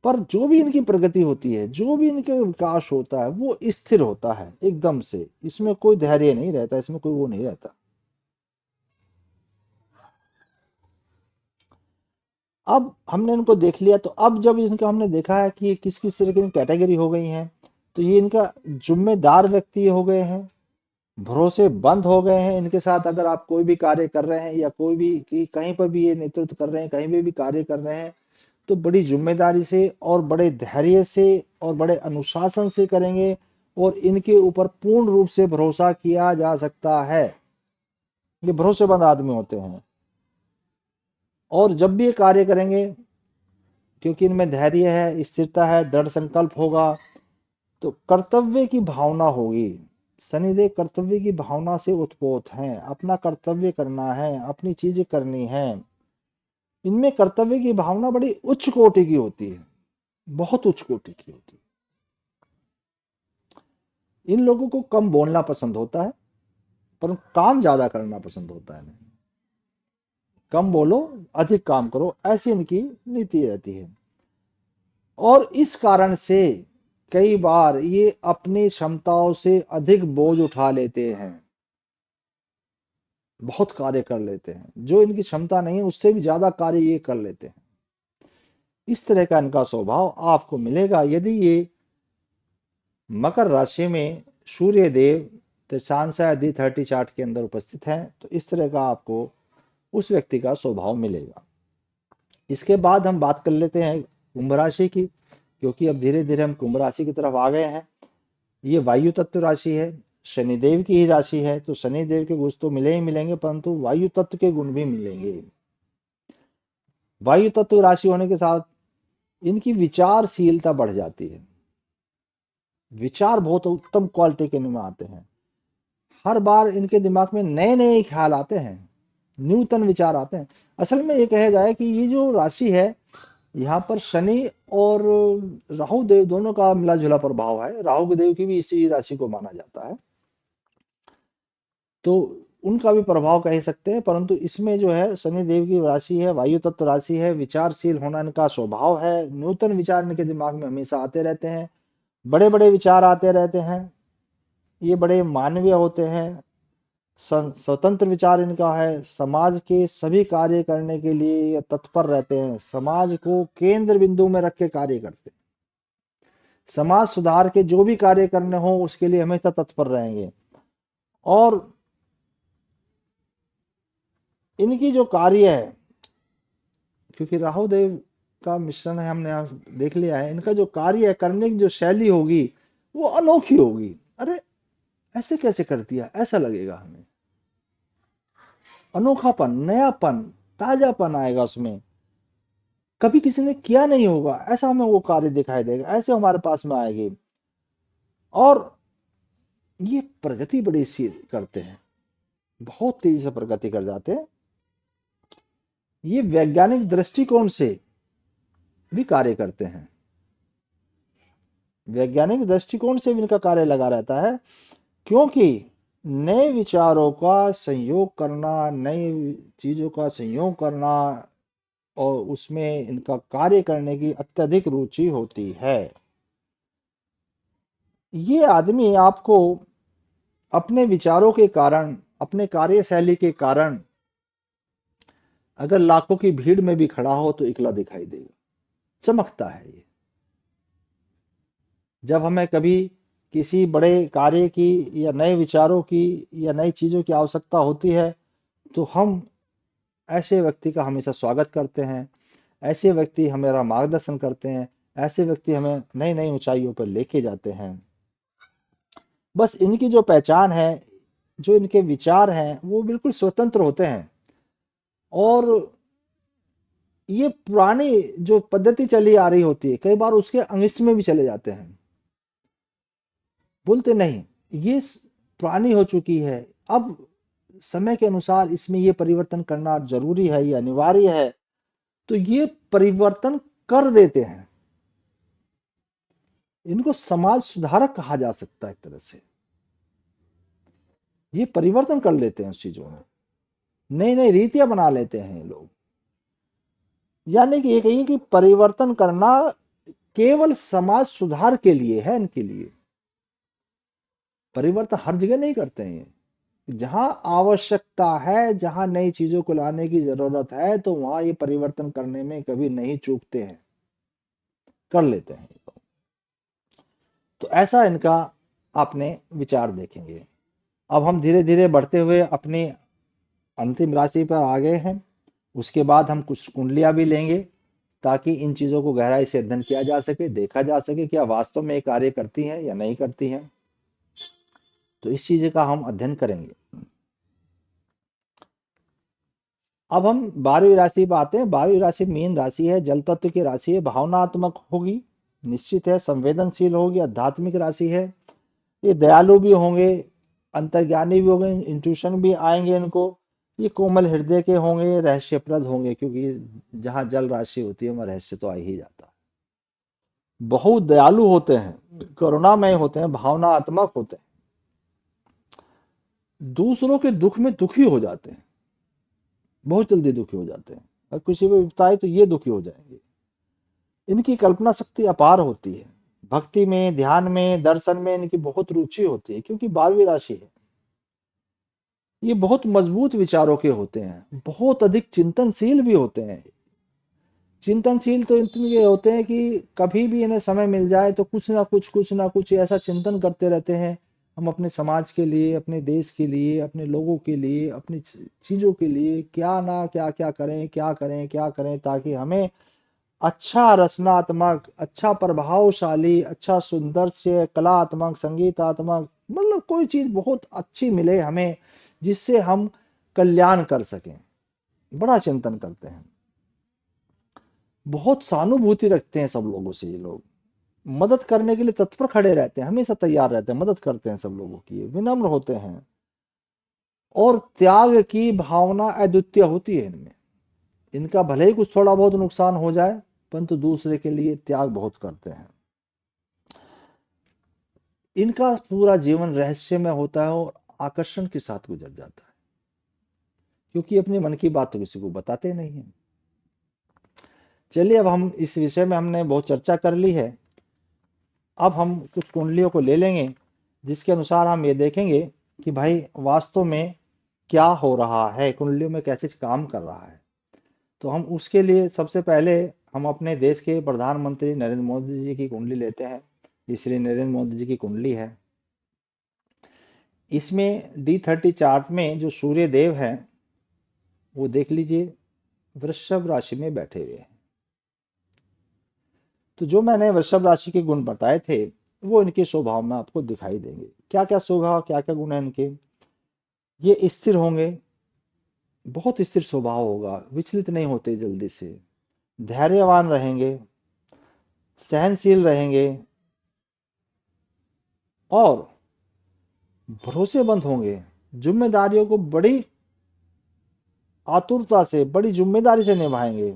पर जो भी इनकी प्रगति होती है, जो भी इनके विकास होता है, वो स्थिर होता है एकदम से, इसमें कोई धैर्य नहीं रहता, इसमें कोई वो नहीं रहता। अब हमने इनको देख लिया, तो अब जब इनको हमने देखा है कि ये किस किस तरह की कैटेगरी हो गई हैं, तो ये इनका जिम्मेदार व्यक्ति हो गए हैं, भरोसेमंद हो गए हैं। इनके साथ अगर आप कोई भी कार्य कर रहे हैं, या कोई भी कहीं पर भी ये नेतृत्व कर रहे हैं, कहीं भी कार्य कर रहे हैं, तो बड़ी जिम्मेदारी से और बड़े धैर्य से और बड़े अनुशासन से करेंगे, और इनके ऊपर पूर्ण रूप से भरोसा किया जा सकता है। ये भरोसेमंद आदमी होते हैं, और जब भी ये कार्य करेंगे, क्योंकि इनमें धैर्य है, स्थिरता है, दृढ़ संकल्प होगा, तो कर्तव्य की भावना होगी। शनिदेव कर्तव्य की भावना से उत्पोत हैं, अपना कर्तव्य करना है, अपनी चीजें करनी है। इनमें कर्तव्य की भावना बड़ी उच्च कोटि की होती है, बहुत उच्च कोटि की होती है। इन लोगों को कम बोलना पसंद होता है, पर काम ज्यादा करना पसंद होता है। नहीं, कम बोलो, अधिक काम करो, ऐसी इनकी नीति रहती है। और इस कारण से कई बार ये अपनी क्षमताओं से अधिक बोझ उठा लेते हैं, बहुत कार्य कर लेते हैं, जो इनकी क्षमता नहीं है उससे भी ज्यादा कार्य ये कर लेते हैं। इस तरह का इनका स्वभाव आपको मिलेगा यदि ये मकर राशि में सूर्य देव दशांश आदि 30 चार्ट के अंदर उपस्थित हैं, तो इस तरह का आपको उस व्यक्ति का स्वभाव मिलेगा। इसके बाद हम बात कर लेते हैं कुंभ राशि की, क्योंकि अब धीरे धीरे हम कुंभ राशि की तरफ आ गए हैं। ये वायु तत्व राशि है, शनिदेव की ही राशि है, तो शनिदेव के गुण तो मिले ही मिलेंगे, परंतु वायु तत्व के गुण भी मिलेंगे। वायु तत्व राशि होने के साथ इनकी विचारशीलता बढ़ जाती है, विचार बहुत उत्तम क्वालिटी के में आते हैं। हर बार इनके दिमाग में नए नए ख्याल आते हैं, नूतन विचार आते हैं। असल में ये कहा जाए कि ये जो राशि है, यहाँ पर शनि और राहु देव दोनों का मिला जुला प्रभाव है। राहु देव की भी इसी राशि को माना जाता है, तो उनका भी प्रभाव कह सकते हैं, परंतु इसमें जो है शनि देव की राशि है, वायु तत्व राशि है, विचारशील होना इनका स्वभाव है, नूतन विचार इनके दिमाग में हमेशा आते रहते हैं, बड़े बड़े विचार आते रहते हैं, ये बड़े मानवीय होते हैं, स्वतंत्र विचार इनका है, समाज के सभी कार्य करने के लिए ये तत्पर रहते हैं, समाज को केंद्र बिंदु में रख के कार्य करते हैं, समाज सुधार के जो भी कार्य करने हो उसके लिए हमेशा तत्पर रहेंगे। और इनकी जो कार्य है, क्योंकि राहु देव का मिश्रण है, हमने यहाँ देख लिया है, इनका जो कार्य है, करने की जो शैली होगी वो अनोखी होगी। अरे ऐसे कैसे कर दिया, ऐसा लगेगा हमें, अनोखापन, नयापन, ताजापन आएगा उसमें, कभी किसी ने किया नहीं होगा ऐसा हमें वो कार्य दिखाई देगा, ऐसे हमारे पास में आएगी। और ये प्रगति बड़ी सी करते हैं, बहुत तेजी से प्रगति कर जाते हैं। ये वैज्ञानिक दृष्टिकोण से भी कार्य करते हैं, वैज्ञानिक दृष्टिकोण से भी इनका कार्य लगा रहता है, क्योंकि नए विचारों का संयोग करना, नई चीजों का संयोग करना और उसमें इनका कार्य करने की अत्यधिक रुचि होती है। ये आदमी आपको अपने विचारों के कारण, अपने कार्यशैली के कारण अगर लाखों की भीड़ में भी खड़ा हो तो इकला दिखाई देगा, चमकता है ये। जब हमें कभी किसी बड़े कार्य की या नए विचारों की या नई चीजों की आवश्यकता होती है, तो हम ऐसे व्यक्ति का हमेशा स्वागत करते हैं, ऐसे व्यक्ति हमारा मार्गदर्शन करते हैं, ऐसे व्यक्ति हमें नई नई ऊंचाइयों पर लेके जाते हैं। बस इनकी जो पहचान है, जो इनके विचार हैं, वो बिल्कुल स्वतंत्र होते हैं, और ये पुरानी जो पद्धति चली आ रही होती है, कई बार उसके अनिष्ट में भी चले जाते हैं, बोलते नहीं ये पुरानी हो चुकी है, अब समय के अनुसार इसमें ये परिवर्तन करना जरूरी है, ये अनिवार्य है, तो ये परिवर्तन कर देते हैं। इनको समाज सुधारक कहा जा सकता है एक तरह से, ये परिवर्तन कर लेते हैं उस चीजों में, नई नई रीतियां बना लेते हैं लोग। यानी कि ये कहिए कि परिवर्तन करना केवल समाज सुधार के लिए है, इनके लिए परिवर्तन हर जगह नहीं करते हैं ये, जहां आवश्यकता है, जहां नई चीजों को लाने की जरूरत है, तो वहां ये परिवर्तन करने में कभी नहीं चूकते हैं, कर लेते हैं। तो ऐसा इनका आपने विचार देखेंगे। अब हम धीरे धीरे बढ़ते हुए अपनी अंतिम राशि पर आ गए हैं, उसके बाद हम कुछ कुंडलियां भी लेंगे, ताकि इन चीजों को गहराई से अध्ययन किया जा सके, देखा जा सके क्या वास्तव में ये कार्य करती है या नहीं करती है। तो इस चीज का हम अध्ययन करेंगे। अब हम 12वीं राशि पर आते हैं। 12वीं राशि मीन राशि है, जल तत्व की राशि है, भावनात्मक होगी, निश्चित है, संवेदनशील होगी, आध्यात्मिक राशि है। ये दयालु भी होंगे, अंतर्ज्ञानी भी होंगे, इंट्यूशन भी आएंगे इनको, ये कोमल हृदय के होंगे, रहस्यप्रद होंगे, क्योंकि जहां जल राशि होती है वहां रहस्य तो आ ही जाता है। बहुत दयालु होते हैं, करुणामय होते हैं, भावनात्मक होते हैं, दूसरों के दुख में दुखी हो जाते हैं, बहुत जल्दी दुखी हो जाते हैं, अगर किसी को विपता है तो ये दुखी हो जाएंगे। इनकी कल्पना शक्ति अपार होती है, भक्ति में, ध्यान में, दर्शन में इनकी बहुत रुचि होती है, क्योंकि 12वीं राशि है। ये बहुत मजबूत विचारों के होते हैं, बहुत अधिक चिंतनशील भी होते हैं, चिंतनशील तो इतने होते हैं कि कभी भी इन्हें समय मिल जाए तो कुछ ना कुछ ऐसा चिंतन करते रहते हैं। हम अपने समाज के लिए, अपने देश के लिए, अपने लोगों के लिए, अपनी चीजों के लिए क्या ना क्या क्या करें, क्या करें ताकि हमें अच्छा रचनात्मक, अच्छा प्रभावशाली, अच्छा सुंदर से कलात्मक, संगीतात्मक, मतलब कोई चीज बहुत अच्छी मिले हमें, जिससे हम कल्याण कर सकें। बड़ा चिंतन करते हैं, बहुत सहानुभूति रखते हैं सब लोगों से। ये लोग मदद करने के लिए तत्पर खड़े रहते हैं, हमेशा तैयार रहते हैं, मदद करते हैं सब लोगों की, विनम्र होते हैं और त्याग की भावना अद्वितीय होती है इनमें। इनका भले ही कुछ थोड़ा बहुत नुकसान हो जाए, परंतु दूसरे के लिए त्याग बहुत करते हैं। इनका पूरा जीवन रहस्यमय होता है और आकर्षण के साथ गुजर जाता है, क्योंकि अपने मन की बात तो किसी को बताते नहीं है। चलिए, अब हम इस विषय में हमने बहुत चर्चा कर ली है। अब हम कुछ कुंडलियों को ले लेंगे, जिसके अनुसार हम ये देखेंगे कि भाई वास्तव में क्या हो रहा है, कुंडलियों में कैसे काम कर रहा है। तो हम उसके लिए सबसे पहले हम अपने देश के प्रधानमंत्री नरेंद्र मोदी जी की कुंडली लेते हैं। ये श्री नरेंद्र मोदी जी की कुंडली है। इसमें D30 चार्ट में जो सूर्य देव है वो देख लीजिए वृषभ राशि में बैठे हुए हैं। तो जो मैंने वृषभ राशि के गुण बताए थे वो इनके स्वभाव में आपको दिखाई देंगे। क्या क्या स्वभाव, क्या क्या गुण है इनके। ये स्थिर होंगे, बहुत स्थिर स्वभाव होगा, विचलित नहीं होते जल्दी से, धैर्यवान रहेंगे, सहनशील रहेंगे और भरोसेमंद होंगे। जिम्मेदारियों को बड़ी आतुरता से, बड़ी जिम्मेदारी से निभाएंगे।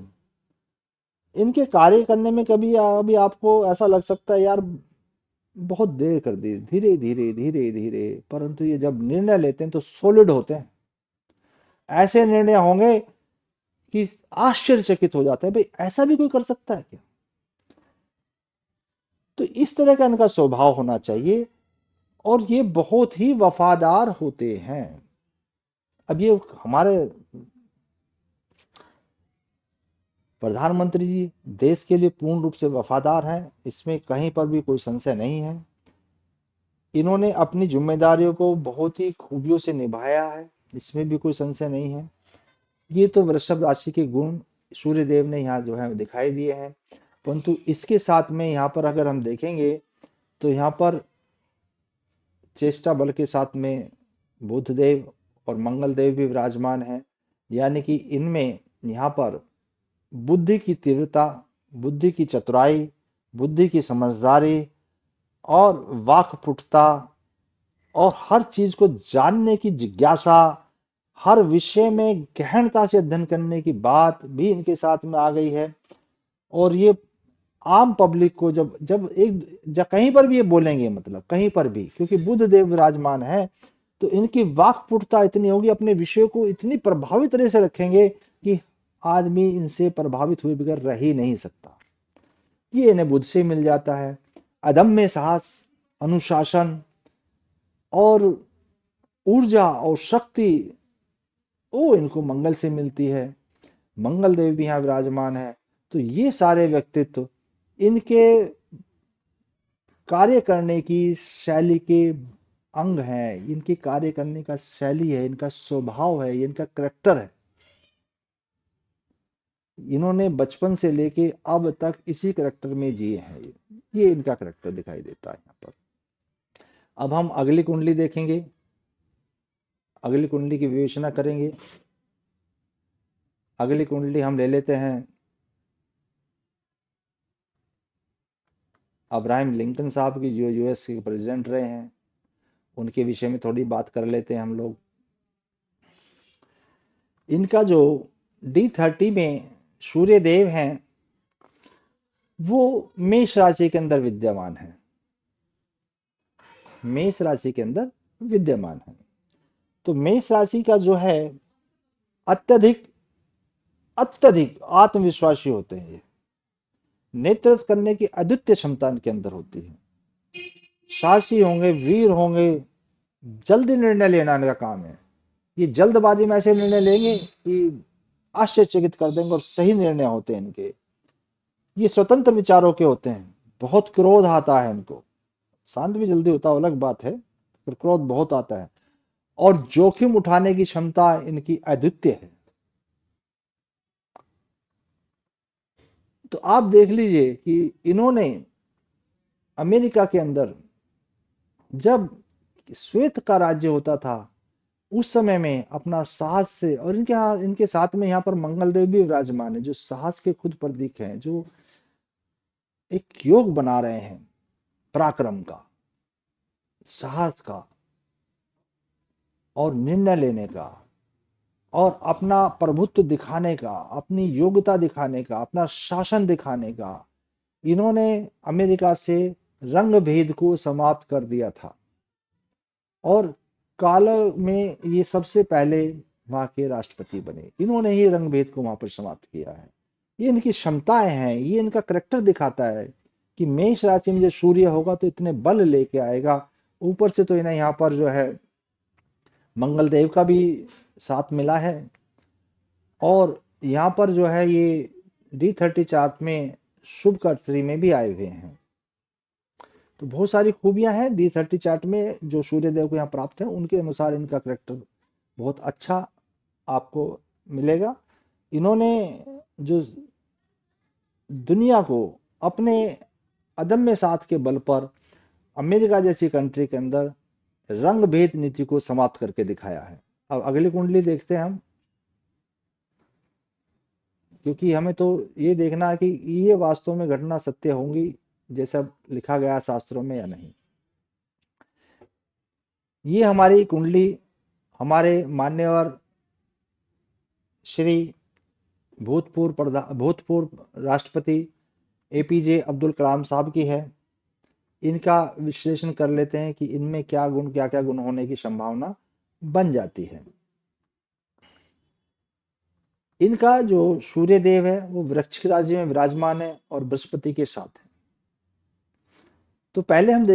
इनके कार्य करने में कभी अभी आपको ऐसा लग सकता है यार बहुत देर कर दी, धीरे धीरे धीरे धीरे, परंतु ये जब निर्णय लेते हैं तो सॉलिड होते हैं। ऐसे निर्णय होंगे कि आश्चर्यचकित हो जाता है, भाई ऐसा भी कोई कर सकता है क्या। तो इस तरह का इनका स्वभाव होना चाहिए और ये बहुत ही वफादार होते हैं। अब ये हमारे प्रधानमंत्री जी देश के लिए पूर्ण रूप से वफादार हैं, इसमें कहीं पर भी कोई संशय नहीं है। इन्होंने अपनी जिम्मेदारियों को बहुत ही खूबियों से निभाया है, इसमें भी कोई संशय नहीं है। ये तो वृषभ राशि के गुण सूर्य देव ने यहाँ जो है दिखाई दिए हैं। परंतु इसके साथ में यहाँ पर अगर हम देखेंगे तो यहाँ पर चेष्टा बल के साथ में बुध देव और मंगल देव भी विराजमान हैं। यानी कि इनमें यहाँ पर बुद्धि की तीव्रता, बुद्धि की चतुराई, बुद्धि की समझदारी और वाक्पटुता और हर चीज को जानने की जिज्ञासा, हर विषय में गहनता से अध्ययन करने की बात भी इनके साथ में आ गई है। और ये आम पब्लिक को जब जब कहीं पर भी ये बोलेंगे, मतलब कहीं पर भी, क्योंकि बुध देव विराजमान है तो इनकी वाक्पटुता इतनी होगी, अपने विषय को इतनी प्रभावित तरह से रखेंगे कि आदमी इनसे प्रभावित हुए बगैर रह ही नहीं सकता। ये इन्हें बुध से मिल जाता है। अदम्य साहस, अनुशासन और ऊर्जा और शक्ति वो इनको मंगल से मिलती है। मंगल देव भी यहाँ विराजमान है। तो ये सारे व्यक्तित्व इनके कार्य करने की शैली के अंग हैं, इनके कार्य करने का शैली है, इनका स्वभाव है, ये इनका करैक्टर है। इन्होंने बचपन से लेके अब तक इसी करैक्टर में जिए हैं। ये इनका करैक्टर दिखाई देता है यहाँ पर। अब हम अगली कुंडली देखेंगे, अगली कुंडली की विवेचना करेंगे। अगली कुंडली हम ले लेते हैं अब्राहम लिंकन साहब की, जो यूएस के प्रेसिडेंट रहे हैं। उनके विषय में थोड़ी बात कर लेते हैं हम लोग। इनका जो D30 में सूर्य देव हैं वो मेष राशि के अंदर विद्यमान है, मेष राशि के अंदर विद्यमान है। तो मेष राशि का जो है अत्यधिक अत्यधिक आत्मविश्वासी होते हैं। ये नेतृत्व करने की अद्वितीय क्षमता इनके अंदर होती है। साहसी होंगे, वीर होंगे, जल्दी निर्णय लेना इनका काम है। ये जल्दबाजी में ऐसे निर्णय लेंगे कि आश्चर्यचकित कर देंगे और सही निर्णय होते हैं इनके। ये स्वतंत्र विचारों के होते हैं, बहुत क्रोध आता है इनको, शांत भी जल्दी होता है अलग बात है, पर क्रोध बहुत आता है, और जोखिम उठाने की क्षमता इनकी अद्वितीय है। तो आप देख लीजिए कि इन्होंने अमेरिका के अंदर जब श्वेत का राज्य होता था उस समय में अपना साहस से, और इनके साथ में यहाँ पर मंगलदेव भी विराजमान है जो साहस के खुद प्रतीक हैं, जो एक योग बना रहे हैं पराक्रम का, साहस का, और निर्णय लेने का, और अपना प्रभुत्व दिखाने का, अपनी योग्यता दिखाने का, अपना शासन दिखाने का। इन्होंने अमेरिका से रंग भेद को समाप्त कर दिया था, और काल में ये सबसे पहले वहां के राष्ट्रपति बने। इन्होंने ही रंग भेद को वहां पर समाप्त किया है। ये इनकी क्षमताएं हैं, ये इनका करेक्टर दिखाता है कि मेष राशि में जो सूर्य होगा तो इतने बल लेके आएगा। ऊपर से तो इन्हें यहाँ पर जो है मंगल देव का भी साथ मिला है, और यहाँ पर जो है ये D30 चार्ट में शुभ कर्तरी में भी आए हुए हैं। तो बहुत सारी खूबियां हैं D30 चार्ट में जो सूर्य देव को यहाँ प्राप्त है, उनके अनुसार इनका करेक्टर बहुत अच्छा आपको मिलेगा। इन्होंने जो दुनिया को अपने अदम्य साथ के बल पर अमेरिका जैसी कंट्री के अंदर रंग भेद नीति को समाप्त करके दिखाया है। अब अगली कुंडली देखते हैं हम, क्योंकि हमें तो ये देखना है कि ये वास्तव में घटना सत्य होंगी जैसा लिखा गया शास्त्रों में या नहीं। ये हमारी कुंडली हमारे मान्यवर श्री भूतपूर्व राष्ट्रपति APJ अब्दुल कलाम साहब की है। इनका विश्लेषण कर लेते हैं कि इनमें क्या क्या गुण होने की संभावना बन जाती है। इनका जो सूर्य देव है वो वृश्चिक राशि में विराजमान है और बृहस्पति के साथ है। तो पहले हम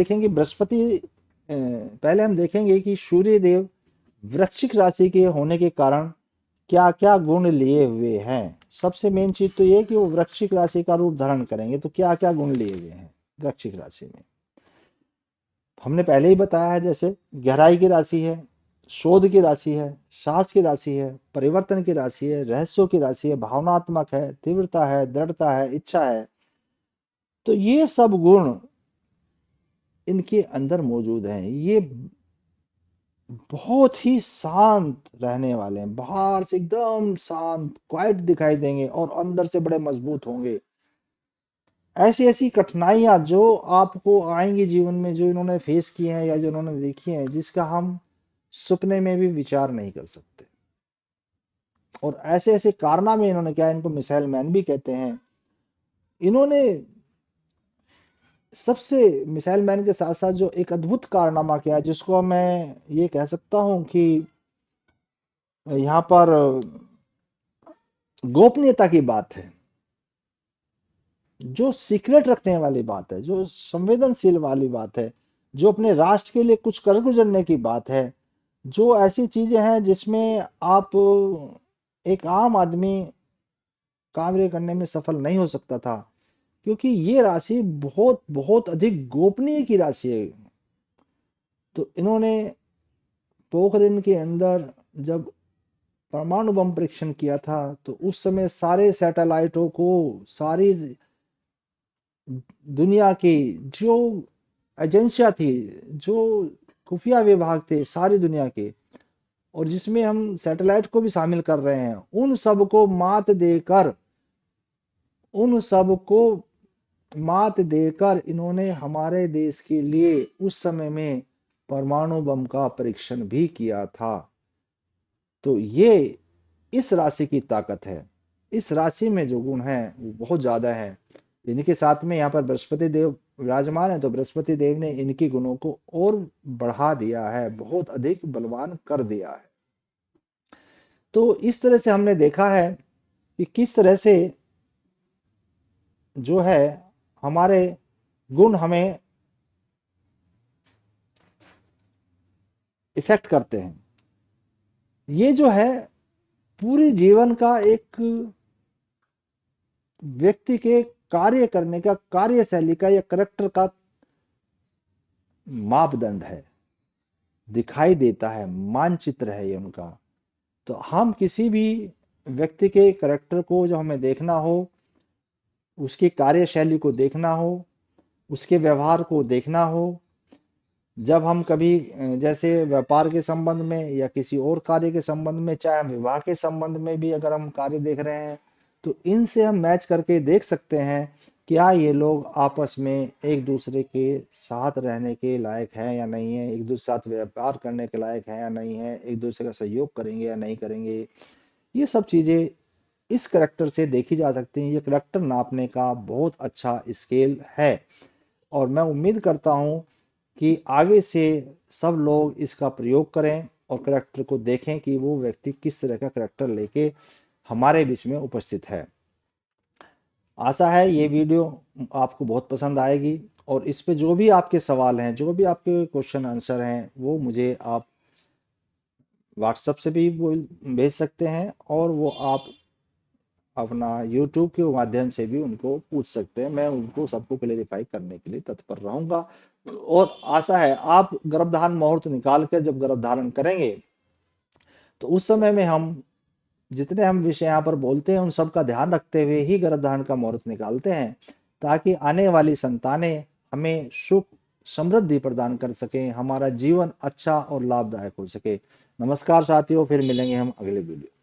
देखेंगे कि सूर्य देव वृश्चिक राशि के होने के कारण क्या क्या गुण लिए हुए हैं। सबसे मेन चीज तो ये कि वो वृश्चिक राशि का रूप धारण करेंगे, तो क्या क्या गुण लिए हुए हैं वृश्चिक राशि में। हमने पहले ही बताया है, जैसे गहराई की राशि है, शोध की राशि है, साहस की राशि है, परिवर्तन की राशि है, रहस्यों की राशि है, भावनात्मक है, तीव्रता है, दृढ़ता है, इच्छा है। तो ये सब गुण इनके अंदर मौजूद हैं। ये बहुत ही शांत रहने वाले हैं, बाहर से एकदम शांत क्वाइट दिखाई देंगे और अंदर से बड़े मजबूत होंगे। ऐसी ऐसी कठिनाइयां जो आपको आएंगी जीवन में, जो इन्होंने फेस किए हैं या जो इन्होंने देखी हैं, जिसका हम सपने में भी विचार नहीं कर सकते। और ऐसे ऐसे कारनामे इन्होंने किया, इनको मिसाइल मैन भी कहते हैं। इन्होंने सबसे मिसाइल मैन के साथ साथ जो एक अद्भुत कारनामा किया, जिसको मैं ये कह सकता हूं कि यहाँ पर गोपनीयता की बात है, जो सीक्रेट रखने वाली बात है, जो संवेदनशील वाली बात है, जो अपने राष्ट्र के लिए कुछ कर गुजरने की बात है, जो ऐसी चीजें हैं जिसमें आप एक आम आदमी कार्य करने में सफल नहीं हो सकता था, क्योंकि ये राशि बहुत बहुत अधिक गोपनीय की राशि है। तो इन्होंने पोखरण के अंदर जब परमाणु बम परीक्षण किया था, तो उस समय सारे सैटेलाइटों को, सारी दुनिया की जो एजेंसियां थी, जो खुफिया विभाग थे सारी दुनिया के, और जिसमें हम सैटेलाइट को भी शामिल कर रहे हैं, उन सब को मात देकर इन्होंने हमारे देश के लिए उस समय में परमाणु बम का परीक्षण भी किया था। तो ये इस राशि की ताकत है। इस राशि में जो गुण है वो बहुत ज्यादा है। इनके साथ में यहाँ पर बृहस्पति देव विराजमान है, तो बृहस्पति देव ने इनकी गुणों को और बढ़ा दिया है, बहुत अधिक बलवान कर दिया है। तो इस तरह से हमने देखा है कि किस तरह से जो है हमारे गुण हमें इफेक्ट करते हैं। ये जो है पूरी जीवन का एक व्यक्ति के कार्य करने का, कार्यशैली का या करेक्टर का मापदंड है, दिखाई देता है, मानचित्र है ये उनका। तो हम किसी भी व्यक्ति के करेक्टर को जो हमें देखना हो, उसकी कार्यशैली को देखना हो, उसके व्यवहार को देखना हो, जब हम कभी जैसे व्यापार के संबंध में या किसी और कार्य के संबंध में, चाहे हम विवाह के संबंध में भी अगर हम कार्य देख रहे हैं, तो इनसे हम मैच करके देख सकते हैं क्या ये लोग आपस में एक दूसरे के साथ रहने के लायक हैं या नहीं है, एक दूसरे के साथ व्यापार करने के लायक हैं या नहीं है, एक दूसरे का सहयोग करेंगे या नहीं करेंगे। ये सब चीजें इस करेक्टर से देखी जा सकती हैं। ये करेक्टर नापने का बहुत अच्छा स्केल है और मैं उम्मीद करता हूं कि आगे से सब लोग इसका प्रयोग करें और करेक्टर को देखें कि वो व्यक्ति किस तरह का करेक्टर लेके हमारे बीच में उपस्थित है। आशा है ये वीडियो आपको बहुत पसंद आएगी और इस पे जो भी आपके सवाल हैं, जो भी आपके क्वेश्चन आंसर हैं, वो मुझे आप व्हाट्सएप से भी भेज सकते हैं और वो आप अपना यूट्यूब के माध्यम से भी उनको पूछ सकते हैं। मैं उनको सबको क्लेरिफाई करने के लिए तत्पर रहूंगा और आशा है आप गर्भधारण मुहूर्त निकाल कर जब गर्भधारण करेंगे तो उस समय में हम जितने हम विषय यहाँ पर बोलते हैं उन सब का ध्यान रखते हुए ही गर्भधारण का मुहूर्त निकालते हैं, ताकि आने वाली संतानें हमें सुख समृद्धि प्रदान कर सकें, हमारा जीवन अच्छा और लाभदायक हो सके। नमस्कार साथियों, फिर मिलेंगे हम अगले वीडियो।